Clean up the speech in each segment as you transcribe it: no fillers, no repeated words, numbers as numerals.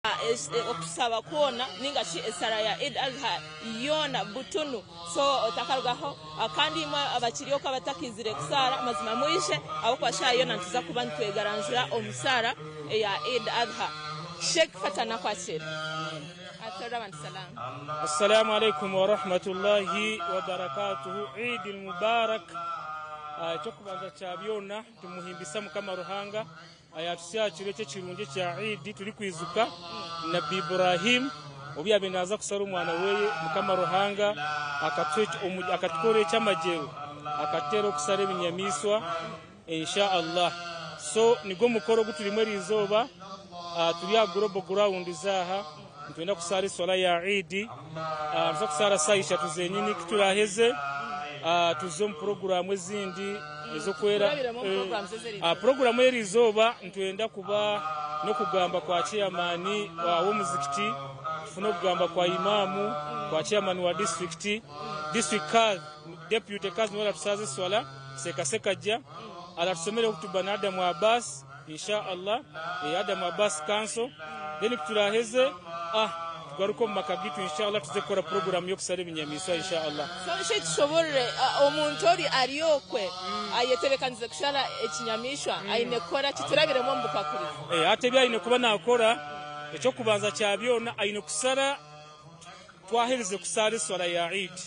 okusaba kuona ninga shi esara ya Eid al-Adha yona butunu so otakarugaho kandi imwe abakiriyo kabatakizire kusara mazima muishe abo kwasha yona ntuza kuba ntwegaranjura omusara ya Eid al-Adha. Sheikh fatana kwakira. Assalamu alaikum wa rahmatullahi wa barakatuhu. Eid al-Mubarak. Chokubanza chabyona tumuhimbisa mukama Ruhanga ayatusya kireke kirunje kya Eid tuli kwizuka Nabi Ibrahim obi abengaza kusara umwana weye mukama Ruhanga akatukore cyamajero akatero kusara ibinyamiswa insha Allah. So nigo mukoro gutulimwe rizoba tuli ya global ground zaha ntwenda kusara swala ya Eid zo kusara saisha tuzenyini kituraheze tuzo mu program ezindi ezo kwera program erizoba ntwenda kuba no kugamba kwa chairman wa muzikiti funo kugamba kwa imamu kwa chairman wa district card deputy card no tusaze swala seka ja ala tusomere kutubana Adam Abbas insha Allah Adam Abbas council then kuturaheze garuko makagitu insha Allah tuzekora program yo kusara ibinyamiswa insha Allah. So she tushobore omuntu ori ariyokwe ayetebekanze kushara ekinyamishwa ayinekora kiturabiremo mbuka kuri atebya ayine kuba nakora echo kubanza cyabyona ayine kusara twaherize kusara swala ya Eid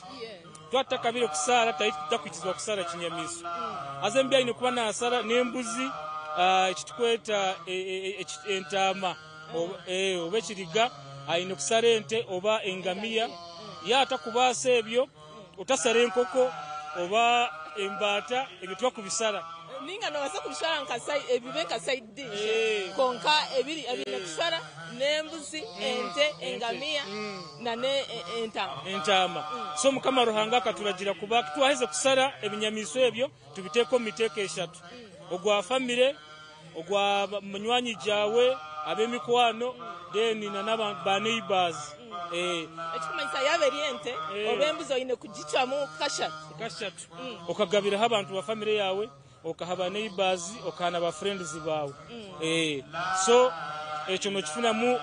twatakabire kusara takwitizwa kusara kinyamiswa azembya ayine kuba nasara nembuzi ekitukweta entama obekiriga ayine kusara ente oba engamiya yata kubase ebyo utasare enkoko oba embata ebitwa kubisara ninga no wasa kubisara nkasai ebibenka side konka ebiri kusara nembuzi ente engamiya na ne entama so mukama Ruhanga akaturagira kuba twaheze kusara ebinyamiso ebyo tubiteko miteke eshatu ogwa family ogwa munywanyi jawe abemikwano deni na ba neighbors ekikumanyisa yaberiente obembuzo ine kugicamu kashatu okagabira abantu ba family yawe okahaba neighbors okana ba friends bawe so ekyo no kifuna mu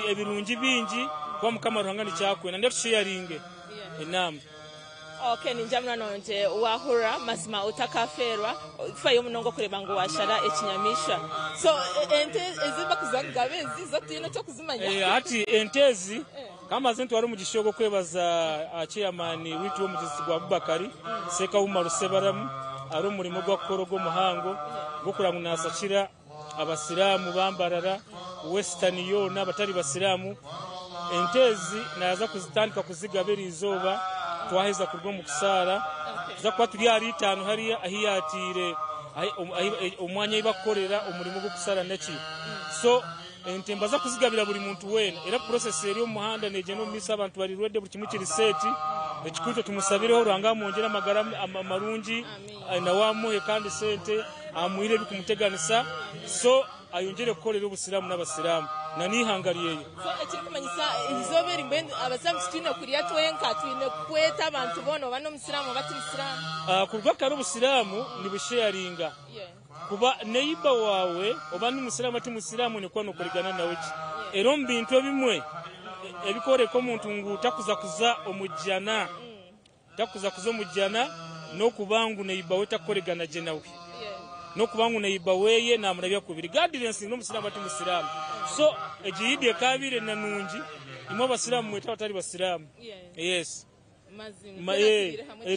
ebirungi bingi kwa mukama Ruhanga ni cyakwena ndetse sharinge enam. Okay, ninjamna nonje wahura mazima utakaferwa fayo munongo kureba ngo washara ekinyamisha so ente eziba kuzagabe zizotine cyo kuzimanya ati entezi kama zintu wari mu gishogo kwebaza chairman witu wo mu gisigo Abubakari seka Umar Sebaramu ari umurimo gwa korogo muhango gukura munasakira abasilamu bambarara western yo n'abatari basilamu entezi naza kuzitandika kuzigabera izoba twaheza kurwo mu kusara tuza kwa turi ari 5 hariya ahiyatire umwanya ibakorera umurimo gwo kusara neki so entemba za kuzigabira buri muntu wena era process eri umuhanda neje no misa abantu bari rwede buri kimwe kiri seti ekikuto tumusabireho Ruhanga mongera amagara amarungi na wamuhe kandi sente amuire bikumuteganisa so ayongere gukorera ubusilamu n'abasilamu na nihangariye so ekiri kumanyisa izobera imbe abazamu kitine kuriya twenka twine kweta abantu bono bano musilamu bati musilamu kurwa karo ubusilamu ni busharinga kuba neighbor wawe obani musilamu ati musilamu ne kwano kurigana nawe ero mbintu bimwe ebikore ko muntu ngutakuza kuza omujjana takuza kuza omujjana no kubangu neighbor we takoregana je nawe no kubangu neighbor weye na murabya kubiri guidance no musilamu ati musilamu so ejihidi ekabire na nungi imwe abasilamu mweta batari basilamu yes mazima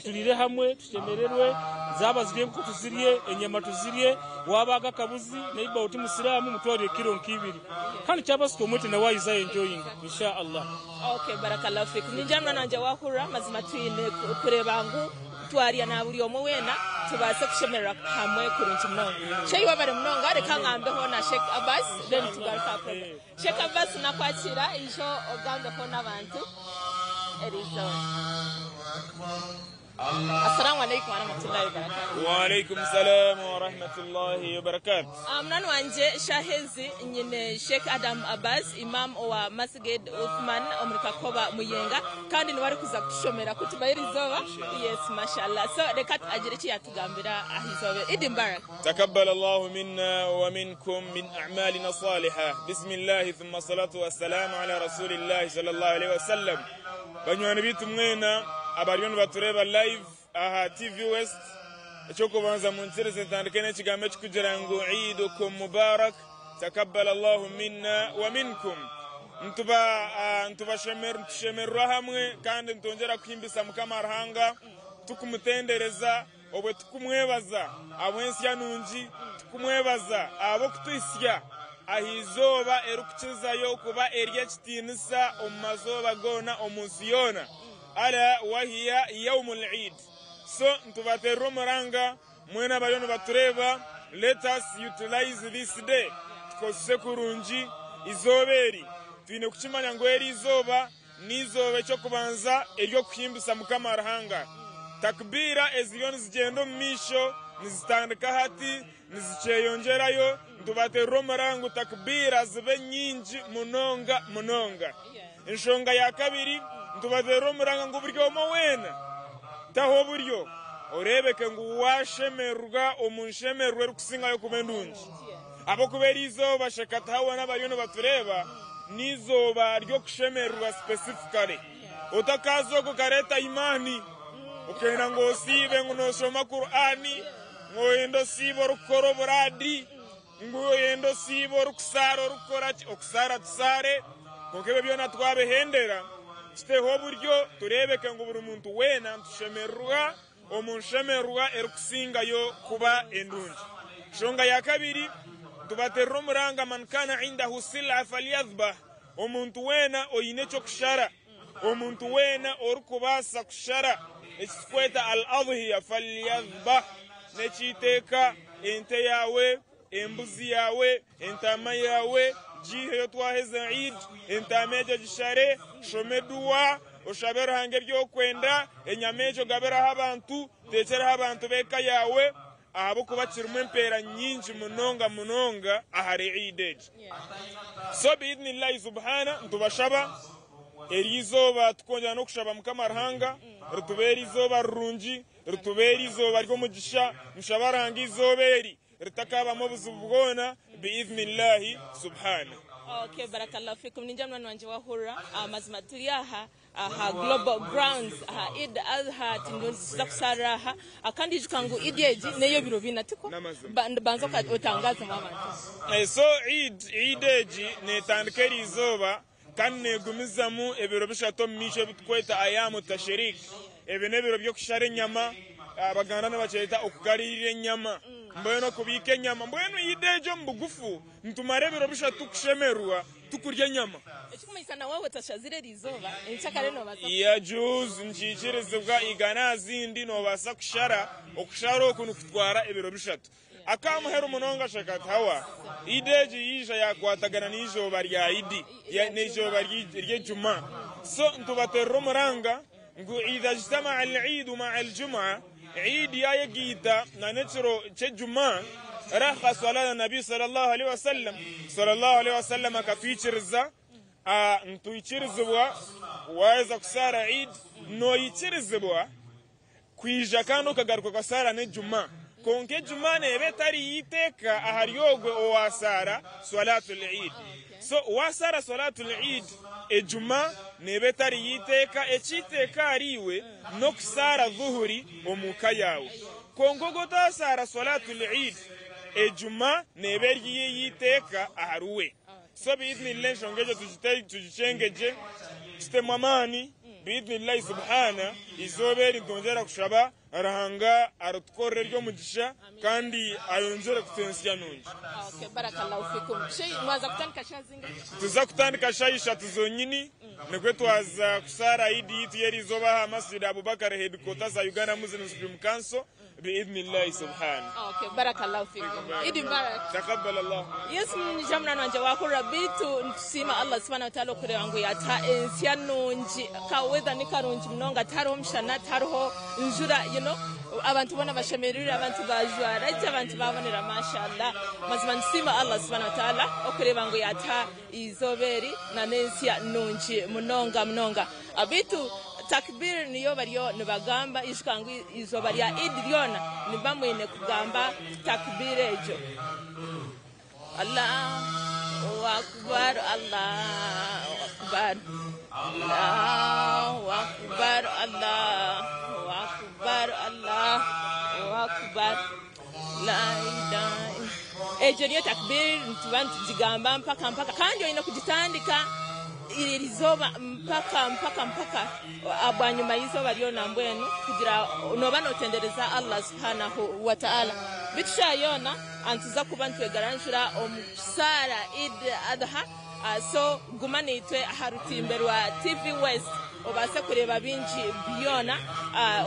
tulire hamwe tushemererwe zaba ziriye ko tuziriye enyama tuziriye wabaga kabuzi neighbor uti musilamu mutware kilo nkibiri kandi cyabasiko mwete na wayiza enjoying insha Allah. Okay, barakallahu fik ninjamna nanje wahura mazima twine kurebangu twariya na buri omwe wena tubase kushemerera hamwe kurunti mnongo cheyi wabare mnongo are kangambe hona Sheikh Abbas then tugaruka program Sheikh Abbas nakwakira ijo ogambe hona abantu erizo Assalamu alaikum wa rahmatullahi wa barakatuh. Wa alaikum salam wa rahmatullahi wa barakatuh. Mnani wanje shahezi nyine Sheikh Adam Abbas imam wa Masjid Uthman Omrikakoba Muyenga kandi ni wari kuza kushomera kutubayirizoba. Yes, mashallah. So reka agire ki yatugambira ahizobe. Eid Mubarak. Takabbal Allah minna wa minkum min a'malina salihah. Bismillah thumma salatu wassalamu ala rasulillah sallallahu alaihi wasallam. Banywani bitu mwena abariyo batureba live aha TV West choko banza muntereze tandikene kigambe kugira ngo Eidukum Mubarak takabbal Allah minna wa minkum ntuba shemerwa hamwe kandi ntongera kwimbisa mukamarhanga tukumutendereza obwe tukumwebaza abwensi yanungi tukumwebaza abo kutwisya ahizoba erukukizayo kuba erye kitinisa omumazoba gona omusiyona ala wahiya yawmul Eid. So ntubaterro muranga mwena bayono batureba, let us utilize this day tukose kurungi izoberi twine kukimanya ngo eri izoba nizobe cyo kubanza eryo kuhimbisa mukamarhanga takbira eziyoni zigendo misho nizitandika hati niziceyongerayo ntubaterro muranga takbira zibe nyingi munonga inshonga ya kabiri ntubaterro muranga ngo buryo mo wena taho buryo orebeke ngo washemerwa omunshemerwe rukusingayo kubendungi abo kubera izoba shakatawa n'abaryono batureba nizoba ryo kushemerwa specifically utakazo kukareta imani ukenda ngo sibe ngo nosoma Qur'ani ngo yendo sibo rukoro buradi ngo yendo sibo rukusaro rukora okusara tsare kokebe byona twabehendera Steho buryo turebeke ngo buri muntu wena ntushemerwa omunshemerwa erukusingayo kuba endungi. Shonga ya kabiri tubaterro muranga man kana indahu sil'a falyadhbah omuntu wena oyine cyo kushara omuntu wena orukubasa kushara ekifweta al-adhiya falyadhbah nekiteka ente yawe embuzi yawe entama yawe jihe yo twaheza Eid entameje gishare shomedua oshabera hange byo kwenda enyamejo gabera abantu tekera abantu beka yawe abo kubakirumwe empera nyingi munonga ahari Eid. So biidhnillah subhana ntubashaba erizoba tukonja no kushaba mukamarhanga rutuberi izoba rungi rutuberi izoba ryo mugisha mushabaranga izoberi ritakaba mu buzubwona biidhnillah subhana. Okay, barakallahu fikum. Ninja mwana wanje wahura mazima turiyaha global grounds Eid Adha tindoza kusaraha akandi jukangu ideji neyo biro binatiko banzo ka otangaza mama. So ideji ne tandikeri izoba kandi negumizamu ebiro bishato misho bitkweta ayamu tashrik ebine biro byo kushare nyama abaganda n'abaceta okugarire nyama mbweno kubike nyama mbweno idejo mbugufu ntumare biro bishatu kushemerwa tukurya nyama ekikumayisana wawe tashazire rizoba enchakare no baza ya juz nchichirizibwa igana zindi no basa kushara okushara okunu kutwara ebiro bishatu akamuhero munonga shakata hawa ideji yisha yakwatagana nijoba rya idi ya nijoba rye juma so ntubaterro muranga ngo idha jtama al-eid ma'a al-jum'a Eid ya yagita na netro chejuma raha swala nabi sallallahu alaihi wasallam akatwichiriza ntuichirizwa waweza kusara Eid no yichirizwa kwija kano kagaruka kasara ne juma konke juma ne betari yiteka ahariyogwe owasara salatul Eid. So wasara salatul Eid ejuma ne betari yiteka echiteka ariwe no kusara dhuhuri omuka yawe kongogo tasara salatul Eid ejuma ne beri yiteka aharuwe. So biidhnillah shongeje tujichengeje sitemamani biidhnillah subhana izoberi ndongera kushaba arahanga arutkore ryo mugisha kandi ayonjera kutensia nungi. Okay, barakallahu fikum. Shay mwaza kutandika shazinga tuza kutandika shayisha tuzonyini nekwe twaza kusara Eid yitu yeri zoba Masjid Abubakar headquarters za Uganda Muslim Supreme Council باذن الله سبحانه. اوكي بارك الله فيكم. عيد مبارك. تقبل الله. Yesu jamna nanje wakura bitu ntusima Allah subhanahu wa ta'ala kure wangu yata ensyanunji ka whether ni karunji mnonga taro mshana taro njura abantu bona bashemerera abantu bajwara abantu babonera mashallah mazima nsima Allah subhanahu wa ta'ala okure wangu yata izoberi na nensya nunji mnonga abitu takbir niyo bariyo nibagamba ishkangu izo bariya idriona nibamwene kugamba takbir ejo Allahu akbar Allahu akbar Allahu akbar Allahu akbar Allahu akbar la ilaha ejo niyo takbir ntibantu zigamba mpaka kandi ino kujitandika irizoba mpaka abanyuma yizoba ryo nambwenu kugira noba notendereza Allah subhanahu wa ta'ala bitshayona antuza kubantu egaranshura omusara Eid Adha so gumanitwe harutimberwa TV West obase kureba binji biyona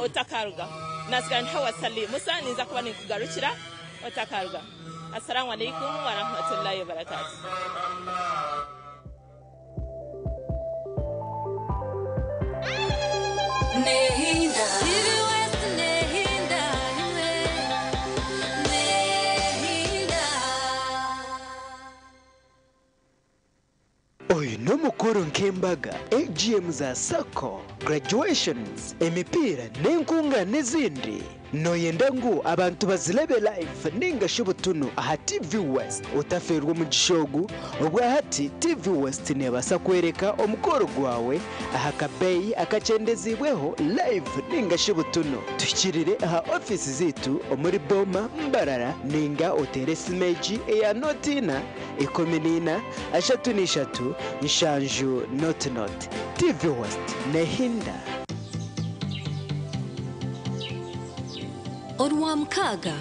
otakaruga nasirani hawasali musa niza kuba nikugarukira otakaruga. Assalamu alaikum wa rahmatullahi wa barakatuh. Oyo n'omukoro nk'embaga AGM za Sako, graduations, emipira n'enkunga n'ezindi noyenda ngu abantu bazilebe live ninga shobutunu aha TV West utaferwa mu gishogu obwa hati TV West nebasa kwereka omukoro gwawe aha kabeyi akacendezibweho live ninga shobutunu tukirire aha office zitu omuri Boma Mbarara ninga oteresi meji eya notina ikominina ashatu nishatu nshanju not TV West nehinda Orwa mkaga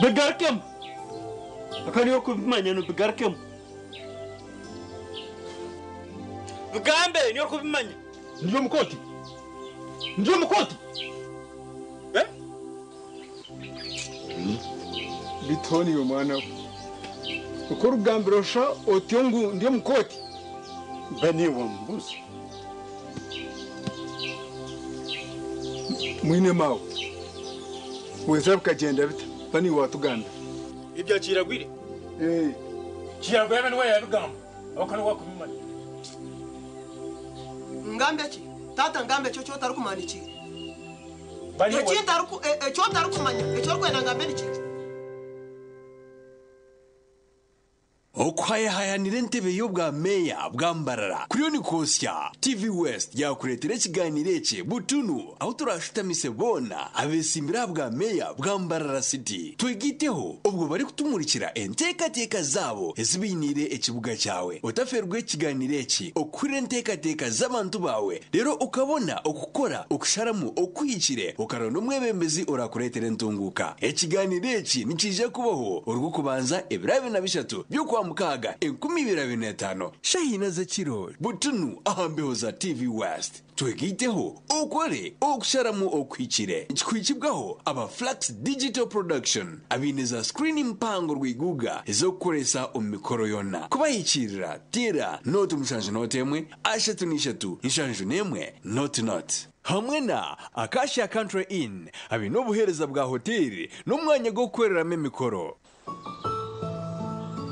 Begarkem akani okubimanya no begarkem Bugambe ni okubimanya Ndio mkoti Bitoni yo mwana ukuru gambirosha otyongu ndio mkoti bani wa mbuzi mwine mawo weza bukagenda bita bani watuganda ibyo kiragwire kiragwire bani waya bigamba akani wakubimanya ngambe ki tata ngambe cyo tarukumaniki bani wa cyo tarukumanya cyo kwenda ngambe niki okwayahayanira entebe y'obwa meya bwambarara kuriyo ni kosya TV West yakuretera ikiganiro eki butunu aho turashutamise bona abesimbira bwa meya bwambarara city twegiteho ubwo bari kutumurikira entekateka zabo ezibinire ekibuga cyawe utaferwe ikiganiro eki okure entekateka z'abantu bawe rero ukabona okukora okusharamu okwikire ukarona umwebembezi urakuretera entunguka ikiganiro eki nikije kubaho urwo kubanza ebirabe na bishatu byo mukaga 2025 shahina za kiro butunu ahambeho za TV West twegiteho okore okusharamu okwikire ikikwikibwaho aba Flux Digital Production abineza screen mpango rwiguga ezokoresa omikoro yona kubayikirira tira note mushanje notemwe ashatu nishatu inshanju nemwe not hamwe na Acacia Country Inn abinobuhereza bwa hoteli n'umwanya go kwereramo emikoro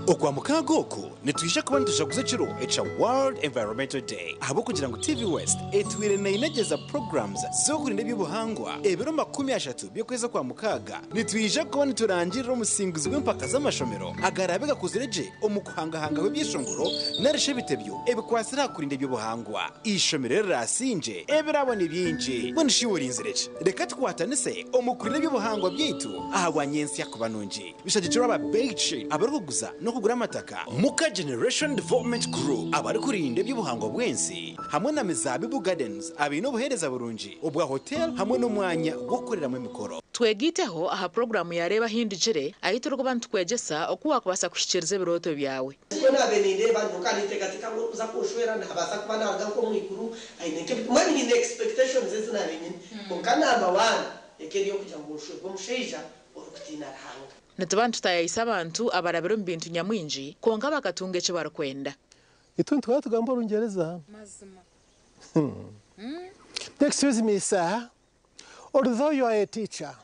Okwa mukagoko nitwisha kuba ntushaguze kiro echa World Environmental Day abo kugira ngo TV West etwire na inageza programs zo kurinda by'ubuhangwa ebiro 30 byo kweza kwa mukaga nitwisha kuba niturangirira umusingizi w'impaka z'amashomero agarabega kuzireje omukuhangahanga w'ibyishongoro narishe bitebyo ebikwasira kurinda by'ubuhangwa ishomero rasinje ebirabona byinje bonishiwuri inzireje reka twatanise omukurinde by'ubuhangwa byitu ahagwanyensi yakubanunji bishagiciro aba beach abaruguza no kugura amataka Muka Generation Development Group abari kurinda by'ubuhango bwensi hamwe na Mizabibu Gardens abino buhereza burungi ubwa hotel hamwe n'umwanya gwo gukoreramo imikoro twegiteho aha programu yareba hindijire ahitiro ko bantu kwegesa okuwa kubasa kushikiriza biroto byawe Kuna beninde banduka nitekatika ngo uza kushwera na baza kubana ko mwikuru aineke mwani ni expectations zina benyine ukana amabana ekeri yo kujya ngo ushwe bomusheja okutina rahanga Natabantu tayisa abantu abarabiro mbintu nyamwinji konka bakatunge cyo barakwenda Ituntu twatugamba urungereza mazima Excuse me sir although you are a teacher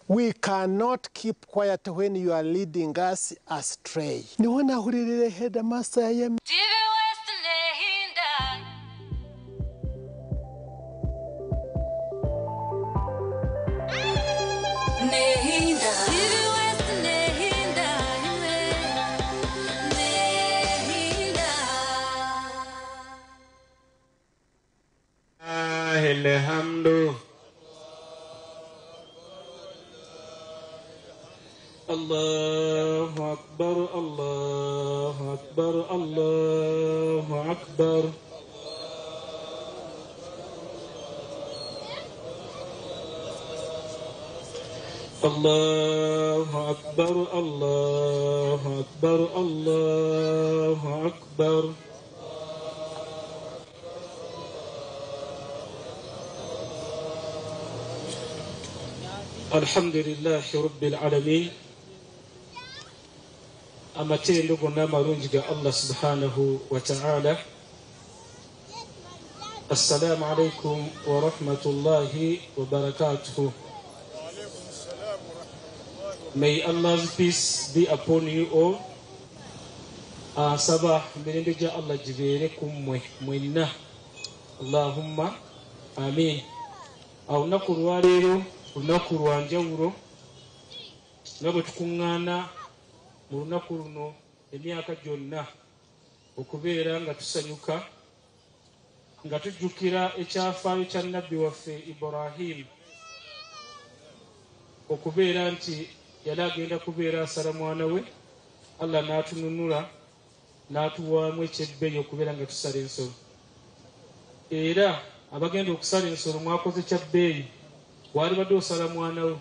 we cannot keep quiet when you are leading us astray. Ni wana huririre headmaster ya TV West nehinda. Nehinda. TV West nehinda. Nehinda. Alhamdu. Allahu Akbar, Allahu Akbar, Allahu Akbar. Allahu Akbar, Allahu Akbar, Allahu Akbar. Alhamdulillahi Rabbil Alamin. Amatendo gonna marungi ga Allah subhanahu wa ta'ala. Assalamu alaikum wa rahmatullahi wa barakatuh. May Allah's peace be upon you all. Sabah mirende ja Allah jibere kumwe mwenna. Allahumma amin. Au nakurwa rero unaku rwanjawuro nabo tukungana mu runaku runo emyaka gyonna okubeera nga tusanyuka nga tujjukira ekyafaayo kya nabbi waffe Ibrahim okubeera nti yali agenda kubeera asala mwana we Allah n'atununula n'atuwaamu ekyebbeeyi okubeera nga tusala ensolo era abagenda okusala ensolo mwakoze kyabbeeyi wali badde osala mwana we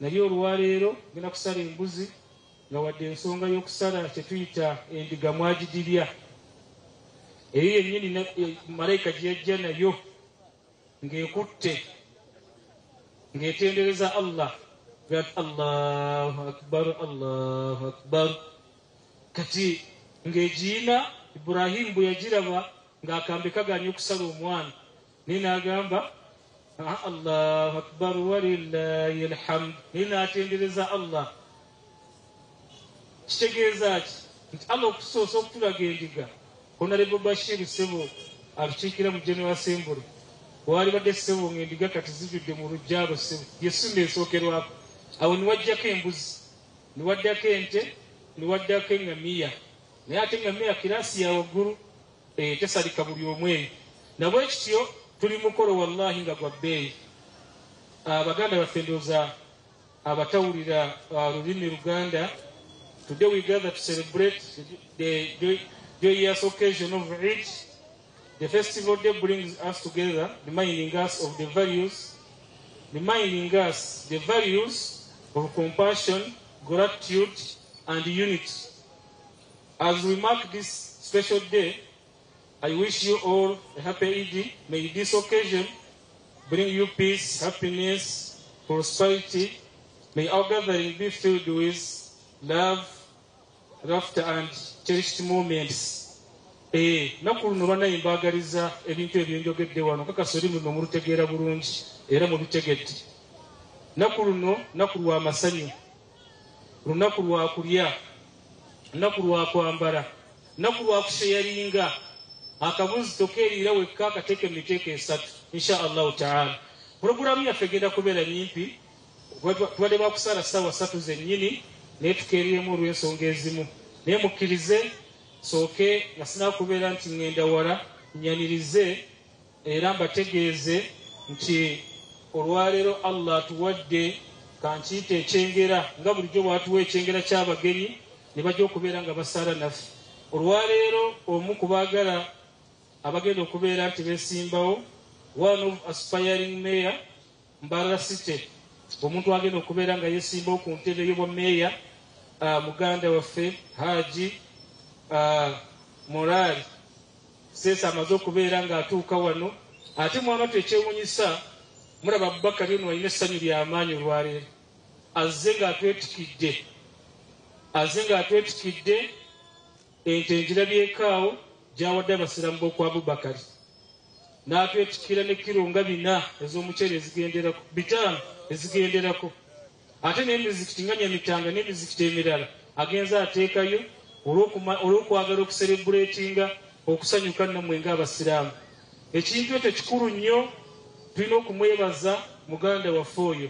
naye olwaleero genda kusala embuzi nga wadde ensonga y'okusala kyetuyita endiga mwagidirya eyo yennyini malayika gye yajja nayo ng'ekutte ng'etendereza Allah gat Allahu Akbar, Allahu Akbar. Kati ng'egiina Ibrahim bwe yagiraba ng'akambe kaganye okusala omwana ninaagamba Allahu Akbar walillahi alhamd. Ninatendereza Allah. Kitegeeza ki nti Allah okusoosa okutulaga endiga Honorable Bashir Sebo alukiikira mu General Assembly wali badde Sebo ng'endiga kati zijjudde mu lujjaalo Sebo Yesu n'esookerwako awo niwajjako embuzi niwaddako ente niwaddako eŋŋamiya naye ate eŋŋamiya kiraasi ya waggulu tesalika buli omu eyo nabwe kityo tuli mukolo wallahi nga gwa bbeeyi abaganda baffe ndowooza abatawulira lulimi Luganda. Today we gather to celebrate the joyous occasion of Eid. The festival day brings us together, reminding us of the values of compassion, gratitude, and unity. As we mark this special day, I wish you all a happy Eid. May this occasion bring you peace, happiness, prosperity. May our gathering be filled with love, laughter, and cherished moments. Nakulu no bana imbagaliza ebintu ebyenjogedde wano kakasoli muno mulutegeera bulungi era mubitegedde. Nakulu no nakulu wa masanyu, lunaku lwa kulya, lunaku lwa kwambala, lunaku lwa kusheyaringa. Akabuzi tokeerira wekka akateeke mu miteeko esatu insha Allah ta'ala. Puroguramu yaffe egenda kubeera nyimpi, tubadde bakusala ssaawa 3 zennyini naye tukeeriremu olw'ensonga ezimu. Naye mukkirize sooke nga sinaakubeera nti ŋŋenda wala nyanirize era mbategeeze nti olwaleero Allah atuwadde kankiyita ekyengera nga bulijjo bwatuwa ekyengera ky'abagenyi ne bajja okubeera nga basaala naffe. Olwaleero omu ku baagala abagenda okubeera nti beesimbawo, one of aspiring mayor Mbarara City, omuntu agenda okubeera nga yeesimbawo ku ntebe y'obwa meeya, muganda waffe Haji Morali Seesa amaze okubeera ng'atuuka wano. Ate mwamatu ekyewuunyisa, mulaba Abubakar ono alina essanyu ly'amaanyi olwaleero. Azze ng'atwetikidde ente engirabyekaawo gy'awadde abasiraamu b'okwa Abubakar. N'atwetikira ne kiro nga 4 ez'omuceere bitaano ezigenderako. Ate n'emizikiti nga Nyamitanga n'emizikiti emirala agenza ateekayo olw'okwagala okuserebuleetinga okusanyuka nammwe ng'abasiraamu. Ekintu ekyo kikulu nnyo, tulina okumwebaza muganda waffe oyo.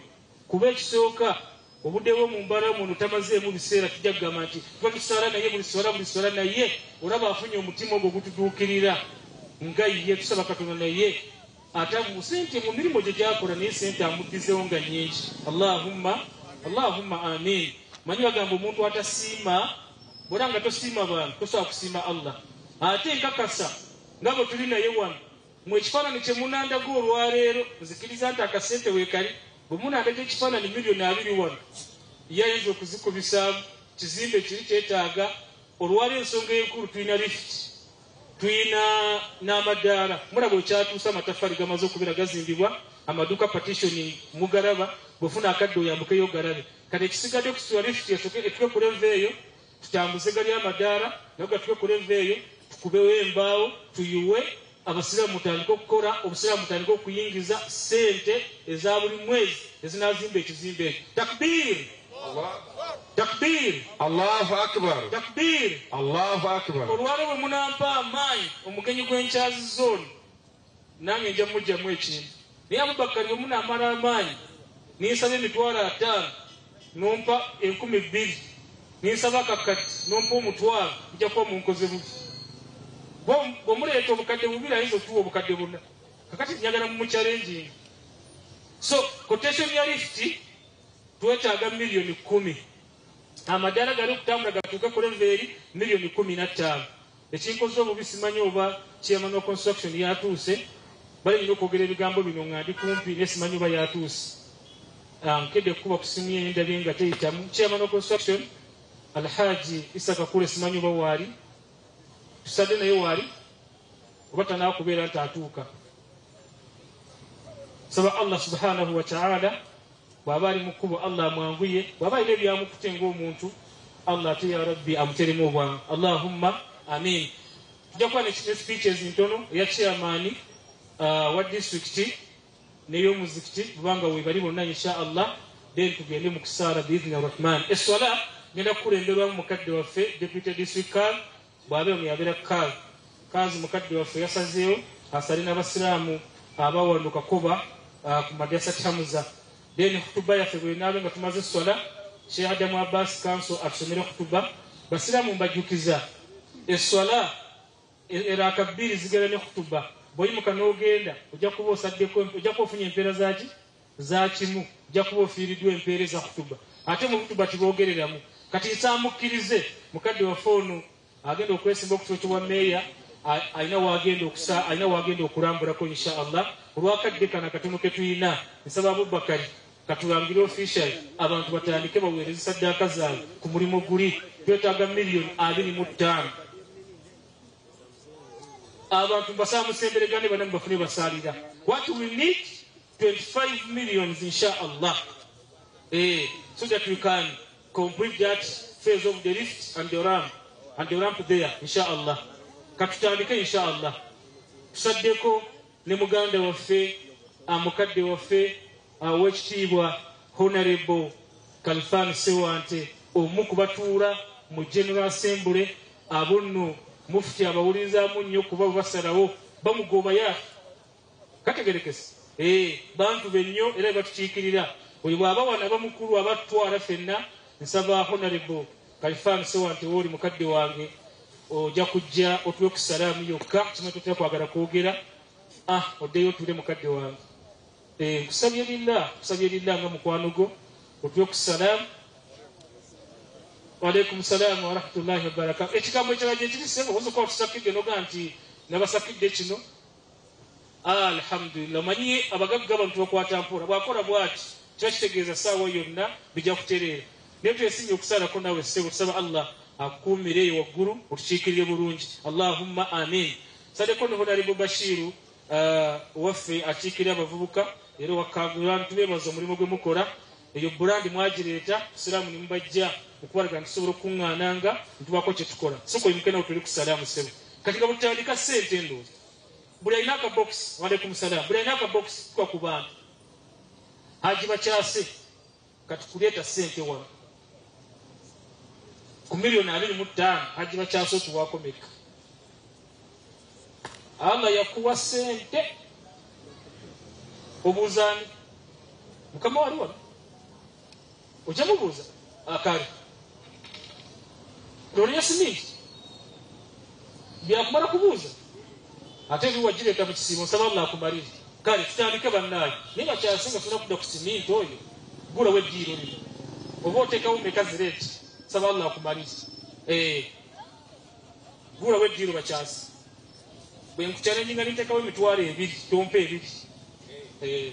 Kuba ekisooka obudde bwo mu mbala muno tamazeemu biseera tujja kugamba nti tuba tusaala naye buli swala naye olaba afunye omutima ogwo gutuduukirira nga ye tusaba Katonda naye ate sente mu mirimu gye gyakola naye sente amuddizeewo nga nnyingi. Allahumma amin. Manyi bagamba omuntu atasiima, bw'ora nga tosiima bantu tosobola kusiima Allah. Ate nkakasa nga bwe tuli naye wano mu ekifaananyi kye munandaga olwaleero, nzikiriza nti akasente weekali bwe munandaga ekifaananyi miliyoni 20 wano ye ayinza okuzikubisaamu kizimbe kiri kyetaaga. Olwaleero ensonga enkulu tulina lift, tulina n'amadaala. Mulaba ekyatuusa amataffaali gamaze okubeera gazimbibwa, amaduuka partitioning mugalaba, bwefuna akadde oyambukeyo galabe. Kati ekisigadde kusula lift etuke ku leve eyo, tutambuze gali amadaala nago gatuke ku leve eyo, tukubewo embaawo tuyuwe, abasiraamu mutandika okukola, obusiraamu mutandika okuyingiza sente eza buli mwezi ezinaazimba ekizimbe ekyo. Takbir! Takbir! Allahu akbar! Takbir! Allahu akbar! Olwaleero bwe munampa amaanyi omugenyi gw'enkyazi zooni, nange nja mujjamu ekintu. Naye Abubakar bwe munaamala amaanyi ninsaba $50,000 nompa 2,000, ninsaba kakati nompa $1,000, nja kuba munkoze bubi. Bwe muleeta obukadde 2 ayinza otuwa obukadde 4. Kakati njagala mu challenging. So quotation ya lift twetaaga miliyoni 10. Amadaala gali okutambula gatuuka ku leveeri miliyoni 15. Ekinkoze obubi simanyi oba chairman of construction yatuuse, bali nnyo okwogera ebigambo bino nga ndi kumpi naye simanyi oba yatuuse. Nkedde kuba ku simu ye ndabye nga teyitamu. Chairman of construction Alhaji Isaka Kule simanyi oba waali, tusadde naye waali oba tanaakubeera nti atuuka. Saba Allah subhanahu wa ta'ala bw'aba ali mu kkubo Allah amwanguye, bw'aba alina ebyamukutte ng'omuntu Allah ate ya Rabbi amuteremu obwangu. Allahumma amin. Tujja kuba ne speeches ntono eya chairman wa district n'ey'omuzikiti kubanga webali bonna insha Allah, then tugende mu kusaala biidhni rahman. Eswala ngenda kukulemberwamu mukadde waffe deputy district clerk bw'abeera muyabeera kazi mukadde waffe yasazeewo asale n'abasiraamu abawano Kakoba ku madrasa Tamuza. Then khutuba yaffe bwe naabe nga tumaze eswala, Sheikh Adamu Abbas Council atusomere khutuba. Basiraamu mbajjukiza eswala eraka 2 zigera ne khutuba. Bw'oyimuka n'ogenda ojja kuba osaddeko, ojja kuba ofunye empeera za kimu, ojja kuba ofiiriddwa empeera za khutuba. Ate mu khutuba tiboogereramu. Kati nsamukkirize mukadde waffe ono agenda okwesimba okutuuka ekyo bwa meeya, alina waagenda okulambulako insha Allah. Olwakadde kana katono ke tulina, nsaba Abubakar katulangire official abantu batandike baweereza saddaaka zaabwe ku mulimu guli. Twetaaga miliyoni 25. Abantu basaamusemberegane bana bafune basaalira. What we need 25 million insha Allah, so that we can complete that phase of the lift and the ramp there insha Allah. Katutandike insha Allah. Tusaddeko ne muganda waffe mukadde waffe w'ekitiibwa Honorable Kalfan Sewante, omu ku batuula mu General Assembly. Abo nno mufti abawulirizaamu nnyo kuba basalawo bamugoba ya kategerekese. Bantu bennyo era batukiikirira. Oyo bw'aba wana bamukulu abatwala ffenna, nsaba Honorable Kalfan Sewante w'oli mukadde wange ojja kujja otuwe ku salaamu yokka, kimwe tutera kwagala kwogera. Oddeyo otuule mukadde wange. Nkusabye lillah nga mukwano gwo otwe salam wa alaykum salam wa rahmatullahi wa barakatuh ekigambo ekiraje ekirisenga ozo ko tusakidde noga nti nabasakidde kino alhamdulillah manyi abagagga abantu bakwata mpora bwakola bwati kyakitegeeza saawa yonna bijja kutereera naye twesinye okusalako nawe sebo tusaba Allah akuumireyo waggulu otukiikirire bulungi allahumma amin sadeko nohonorable Bashiru waffe akiikirira abavubuka era wakagula ntubebaza omulimu gwe mukola eyo brand mwagireeta siramu nimbajja okubalaga ntusobola okuŋŋaananga ntubako kye tukola soko imukena otuli ku salaamu sebo kati nga butandika ssente endoozi buli alina akabox waalaikum salaam buli alina akabox tuka ku bantu haji bakyase kati kuleeta ssente wano ku miliyoni 25 haji bakyase otuwaako meka Allah yakuwa ssente obuuzaani mukama wali wano ojja mubuuza akali loriya siminti byakumala kubuuza ate biwagireeta mu kisiimo nsaba Allah akumalire kale tutandike bannaayo naye bakyasinga tulina kudda ku siminti oyo gulawo eddiiro lino oba oteekawo meka zireeti nsaba Allah akumalire gulawo eddiiro bakyasi bwe nkuchallenjinga niteekawo emitwalo 2 tompa 2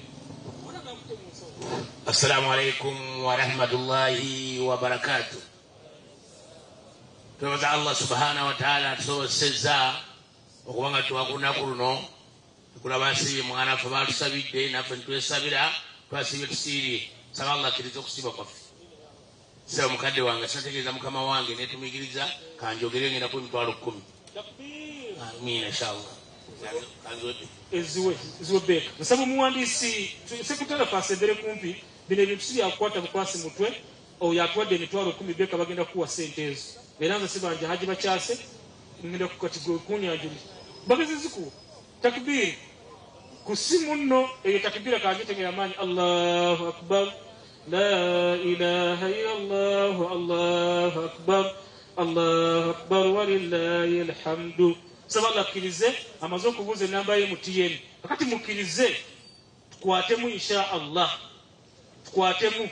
Assalamu alaikum wa rahmatullahi wa barakatuh. Tuwaza Allah subhanahu wa ta'ala tusobozesezza okubanga tuwakunaku luno tukulaba basiibye mwana ffe baatusabidde naffe nitwesabira twasiibye tusiirye saba Allah akkiriza okusiiba kwaffe saba mukadde wange sategeeza mukama wange netumuyigiriza kanjogere ngenda ku emitwalo 10 amina inshallah eziwe beka nsaba omuwandiisi sekutera fasebere kumpi bino ebintu si byakukwata bukwasi mutwe oyo atuwadde emitwalo 10 beka bagenda kuwa ssente ezo era nze sibanja haji bakyase ngenda kukatigori kunyanjuli bagezeziku takbiri ku simu nno eyo takbira kanjetegera amaanyi Allahu akbar la ilaha illallah Allahu akbar walillahi alhamdu saba Allah akkirize amaze okubuuza enamba ye MTN kakati mukkirize tukwatemu insha Allah tukwatemu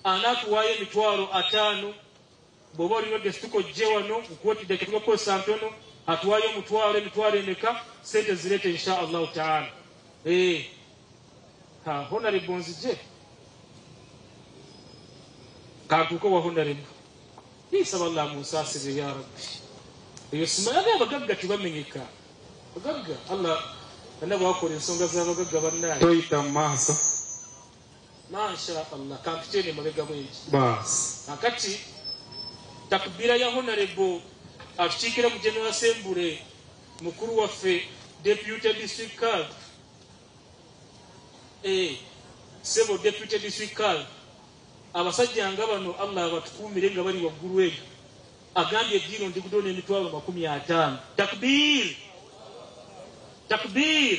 anaatuwaayo emitwalo 5 bw'oba olina desituko jje wano nkuwetidde ketugakozesa ntono atuwaayo emitwalo emeka sente zireete insha Allahu taala honorable nzije kantuuke wa honorable isaba Allah munsaasire ya rabbi eyo simanyi abagagga tebamenyeka bagagga Allah bana bwakola ensonga z'abagagga bannaye toyita mu maaso masha Allah kampitene mabega bwengi baasi akati takbira ya honorable atukiikira mu General Assembly mukulu waffe deputy district card sebo deputy district card abasajja nga bano Allah abatukuumire nga bali waggulu eyo agambye eddiiro ndikudona emitwalo 50 takbir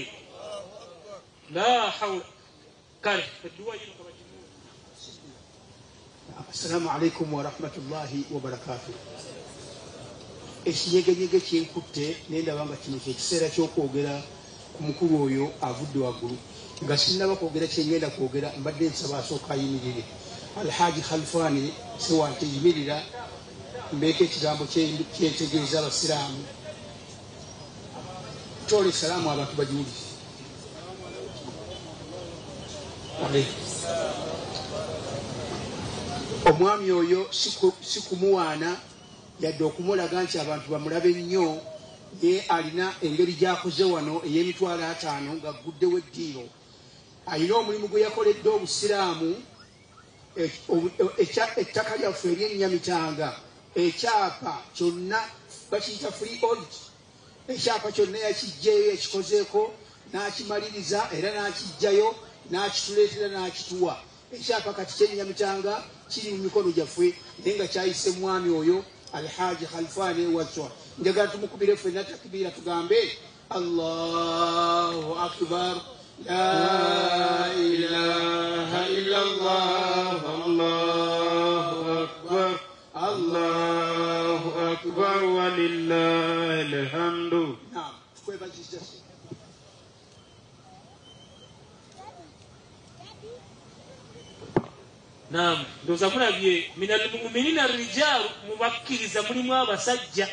la hawla kale edduwa yino kabajimu assalamu alaikum wa rahmatullahi wa barakatuh ekinyegenyege kyenkutte nendaba nga kino kyekiseera kyokwogera ku mukulu oyo avudde waggulu nga sinnaba kwogera kyengenda kwogera mbadde nsaba asooka ayimirire alhaji khalfani sewante yimirira mbeeko ekigambo kyentegeeza abasiraamu tole salaamu abantu bagiwulire omwami oyo si kumuwaana yadde okumulaga nti abantu bamulabe nnyo ye alina engeri gy'akoze wano ey'emitwalo 5 nga guddewo eddiiro alina omulimu gwe yakoledde obusiraamu ettaka lyaffe ery'ennyamitanga ekyapa kyonna bakiyita free audit ekyapa kyonna yakijjayo yakikozeeko n'akimaliriza era n'akijjayo n'akituleetera n'akituwa ekyapa kati kyenyamitanga kiri mu mikono gyaffe naye nga kyayise mwami oyo alhaji khalfani ewaswa njagala tumukubire ffenna takbiira tugambe allahu akbar la ilaha illallah allahu akbar allahu akbar walillahi alhamdu naam tukwebazizza naam ndoza mulabye minal mu'minina rijal mubakkiriza mulimu abasajja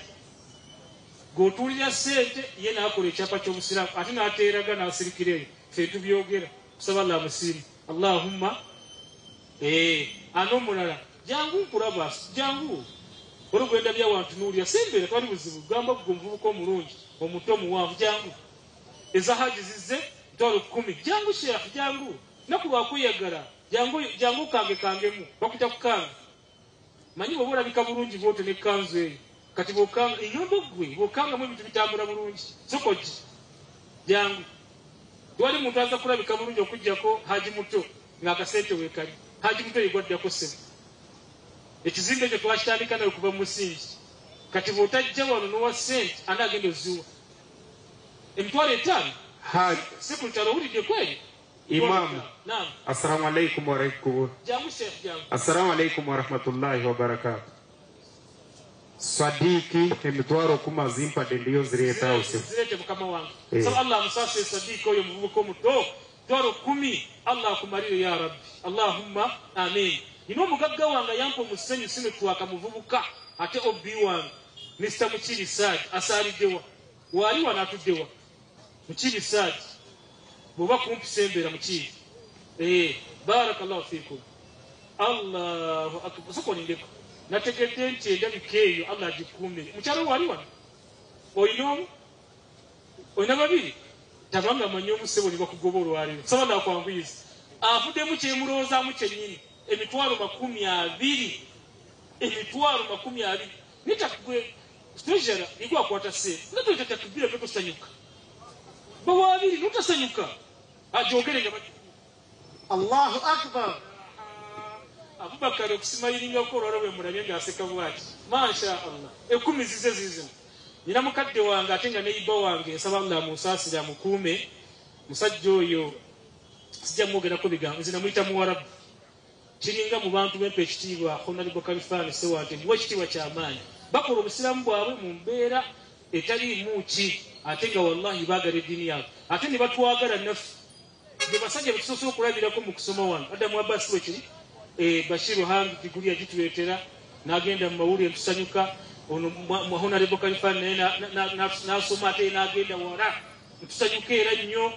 gotulira sente ye nakola ekyapa ky'obusiramu ate n'ateeraga n'asirikireyo ffe tubyogera kusaba Allah musimu Allahumma ano mulala jangu nkulaba jangu olugwenda byawantu n'olya sembera twali buzibu gamba gwe omuvubuka omulungi omuto muwanvu jangu ezahaji zizze ntwalo 10 jangu sheekh jangu nakuba kuyagala jangu kangemu bakuta kukanga manyi bwe olabika bulungi bwote ne kanzu eyo kati bwokanga enyombo gwe bwokangamu ebintu bitambula bulungi sokoji jangu twali muntu aza kulabika bulungi okujjako haji muto ng'akasente weekali haji muto yegwaddako ssebo ekizimbe ekyo twakitandika nawe kuva mu musingi kati bw'otajja wano n'owa sente anaagenda oziwa emitwalo 5 sekulitalo owulidde kweri Imam, assalamu alaikum wa rahmatullahi. Assalamu alaikum wa rahmatullahi wa barakatuh. Sadiki emitwaro kuma zimpa dendiyo zireta use. Zirete mukama wangu. So Allah musase sadiki oyo muvubuka omuto twaro 10 Allah akumalire ya Rabbi. Allahumma amin. Ino mugagga wanga yampo musenyu sine twaka muvubuka ate obi wangu. Mr. Muchiri Sad asalidewa. Wali wanatuddewa. Muchiri Sad boba kumpisembera muchiri barakallahu fikum Allahu akbar soko nindeko nategedde nti endabikeeyo Allah agikuume mukyalo wali wano oyina babiri tabanga manyi omusebo ne bakugoba olwaliro sabala kwanguyiza afuddemu kyemulowoozamu kyennyini emitwalo 20 nitakugwe stojera igwakwata sente natoitatakubira totosanyuka bawabiri notasanyuka ajogere nga Allahu akbar Abubakar okusimayiringa ko olwalwe mulabye ng'aseka bwati masha Allah 10 zize zizino nina mukadde wange ate nga neiba wange nsaba Allah musaasira mukuume musajja oyo sijja mwogerako bigambo nzina muyita muwarabu kiringa mu bantu bempa ekitiibwa Honorable Kalifani Sewante muwe ekitiibwa ky'amaanyi bakola obusiramu bwabwe mu mbeera etaliimu ki ate nga wallahi baagala eddiini yaabwe ate ne batwagala naffe be basajja betusobola okulabirako mu kusoma wano Adamu Abbas wekiri Bashiru Hangi Kiguli yagituleetera n'agenda mu mawulire ntusanyuka ono Honorable Kalifani naye n'asoma ate n'agenda wala ntusanyuka era nnyo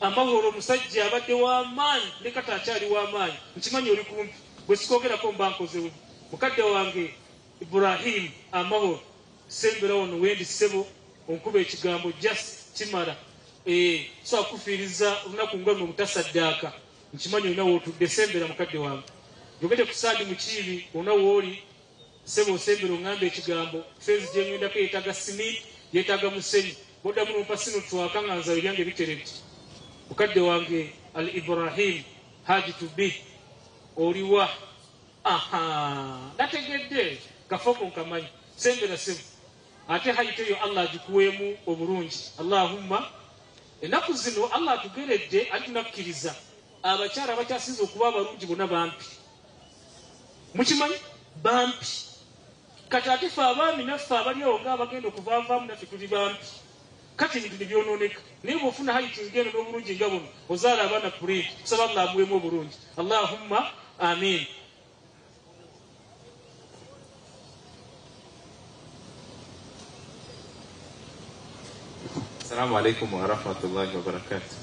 amahoro omusajja abadde w'amaanyi ne kati akyali w'amaanyi nkimanyi oli kumpi bwe sikoogerako mba nkozewe mukadde wange Ibrahim amahoro sembera wano wendi ssebo onkuba ekigambo just kimala so akufiiriza olunaku nga luno obutasaddaaka nkimanyi olina wootudde sembera mukadde wange jogedde ku Sandi Mukiibi olina wooli ssebo osembera oŋŋamba ekigambo fenzi gyenyondako yeetaaga simiti yeetaaga musenyu boddamu nompa sino twaka nga nza ebyange biterebye mukadde wange Al Ibrahim Haji Tubi oliwa nategedde kafoko nkamanyi sembera sebo ate hayiteyo Allah agikuweemu obulungi Allahumma enaku zino Allah atugeredde alitunakkiriza abakyala abakyasinza okuba abalungi bonna bampi mukimanyi bampi kati ate fe abaami naffe abaliawo ngaabagenda okuvaavaamu naffe tuli bampi kati ebintu nebyonooneka naye bwofuna hayitingeno n'obulungi nga buno ozaala abaana pulinti tusaba Allah amuweemu obulungi Allahumma amin. Assalamu alaikum wa rahmatullahi wa barakatuh.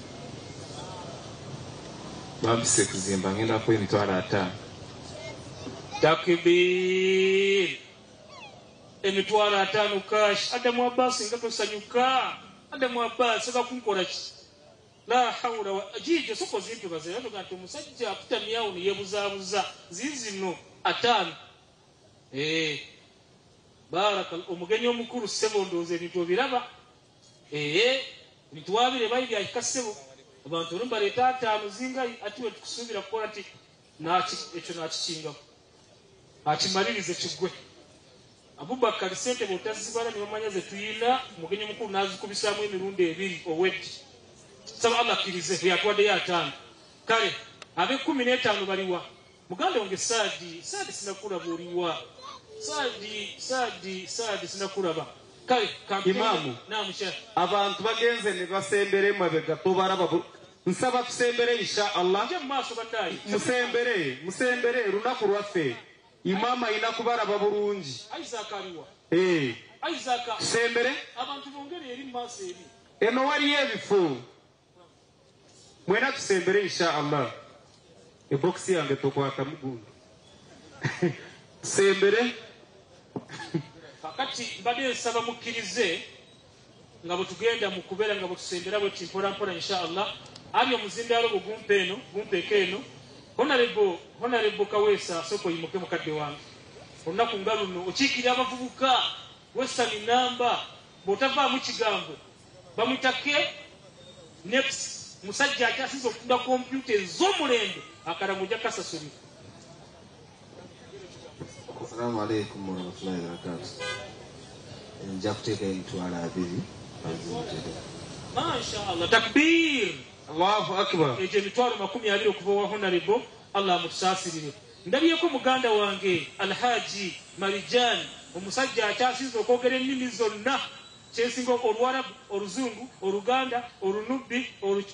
Bampise kuzimba ngenda ko emitwalo 5. Takbir. Emitwalo 5 cash. Adamu Abbas nga tosanyuka. Adamu Abbas nga kunkola ki? La hawla wa ajije soko zintu bazira nti omusajja akutamyawo ne yebuzaabuza zizino 5. Barakal omugenyi omukulu sebondoze ebintu obiraba. Nituwabire bayi bya kikasebo abantu olumba leta 5 zingayi atiwe tukusuubira kukola ti ekyo nakikinga akimalirize kigwe Abubakar sente bwotazibala ne bamanya ze tuyina mugenyi mukulu nazikubisaamu emirundi 2 oweddi saba Allah akkirize yatwadde ya 5 kale abe 15 baliwa muganda wange Saadi sinakulaba oliwa Saadi sinakulaba kale Imamu abantu bagenze ne basembere mabega tobaraba nsaba tusembere insha Allah nje maaso batayi musembere lunaku lwaffe imama ina kubaraba bulungi Isaac aliwa Isaac sembere abantu bongere eri maaso eri eno waliyo ebifo mwena tusembere insha Allah ebokisi yange tokwata mugundu sembere kakati mbadde nsaba mukkirize nga bwe tugenda mu kubeera nga bwe tusembera bwe timpolampola insha Allah ali omuzindaalo gwe gumpeeko eno honorable Kaweesa soko yimuke mukadde wange olunaku nga luno okiikirira abavubuka western namba bw'otavaamu kigambo bamwitake next musajja akyasiza okutunda kompyuta ez'omulembe akarango ojja kasasulira. Assalamu alaikum warahmatullahi wabarakatuh. Nja kuteeka emitwalo 2 Mashallah takbir Allahu akbar eje emitwalo 20 okuva wa honorable Allah mutusasirire. Ndabyeko muganda wange Alhaji Marijan omusajja akyasiza okwogera ennimi zonna kyensinga Olwarabu, Oluzungu, Oluganda, Olunubbi,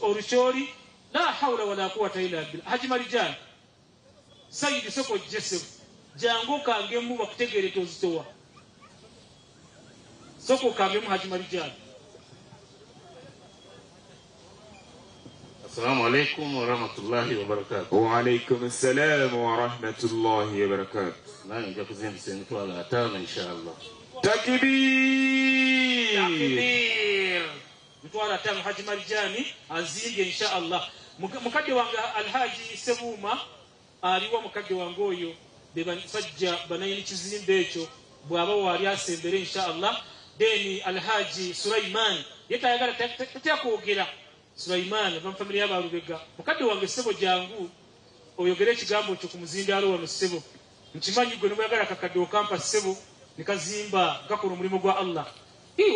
Olukyoli, la hawla wala quwwata illa billah. Haji Marijan Sayyid Soko Jessem jango kangemu bakutegere tozitowa Soko kangemu Haji Marijan. Assalamu alaikum wa rahmatullahi wa barakatuh. Wa alaikum assalam wa rahmatullahi wa barakatuh. Nani nja kuzembisa emitwalo 5 inshallah. Takbir mitwalo 5 Haji Marijani azinge inshallah. Mukadde wange Alhaji Sebuma aliwa mukadde wange oyo bebasajja banayini kizimbe ekyo bwaba wali asembere inshallah. Deni Alhaji Sulaiman yetayagala takwogera Sulaiman from family yaba Rubega mukadde wange Sebo jangu oyogere ekigambo kyo ku muzindaalo wano Sebo nkimanyi gwe nomuyagala kakadde okampa Sebo nikazimba gakola omulimu gwa Allah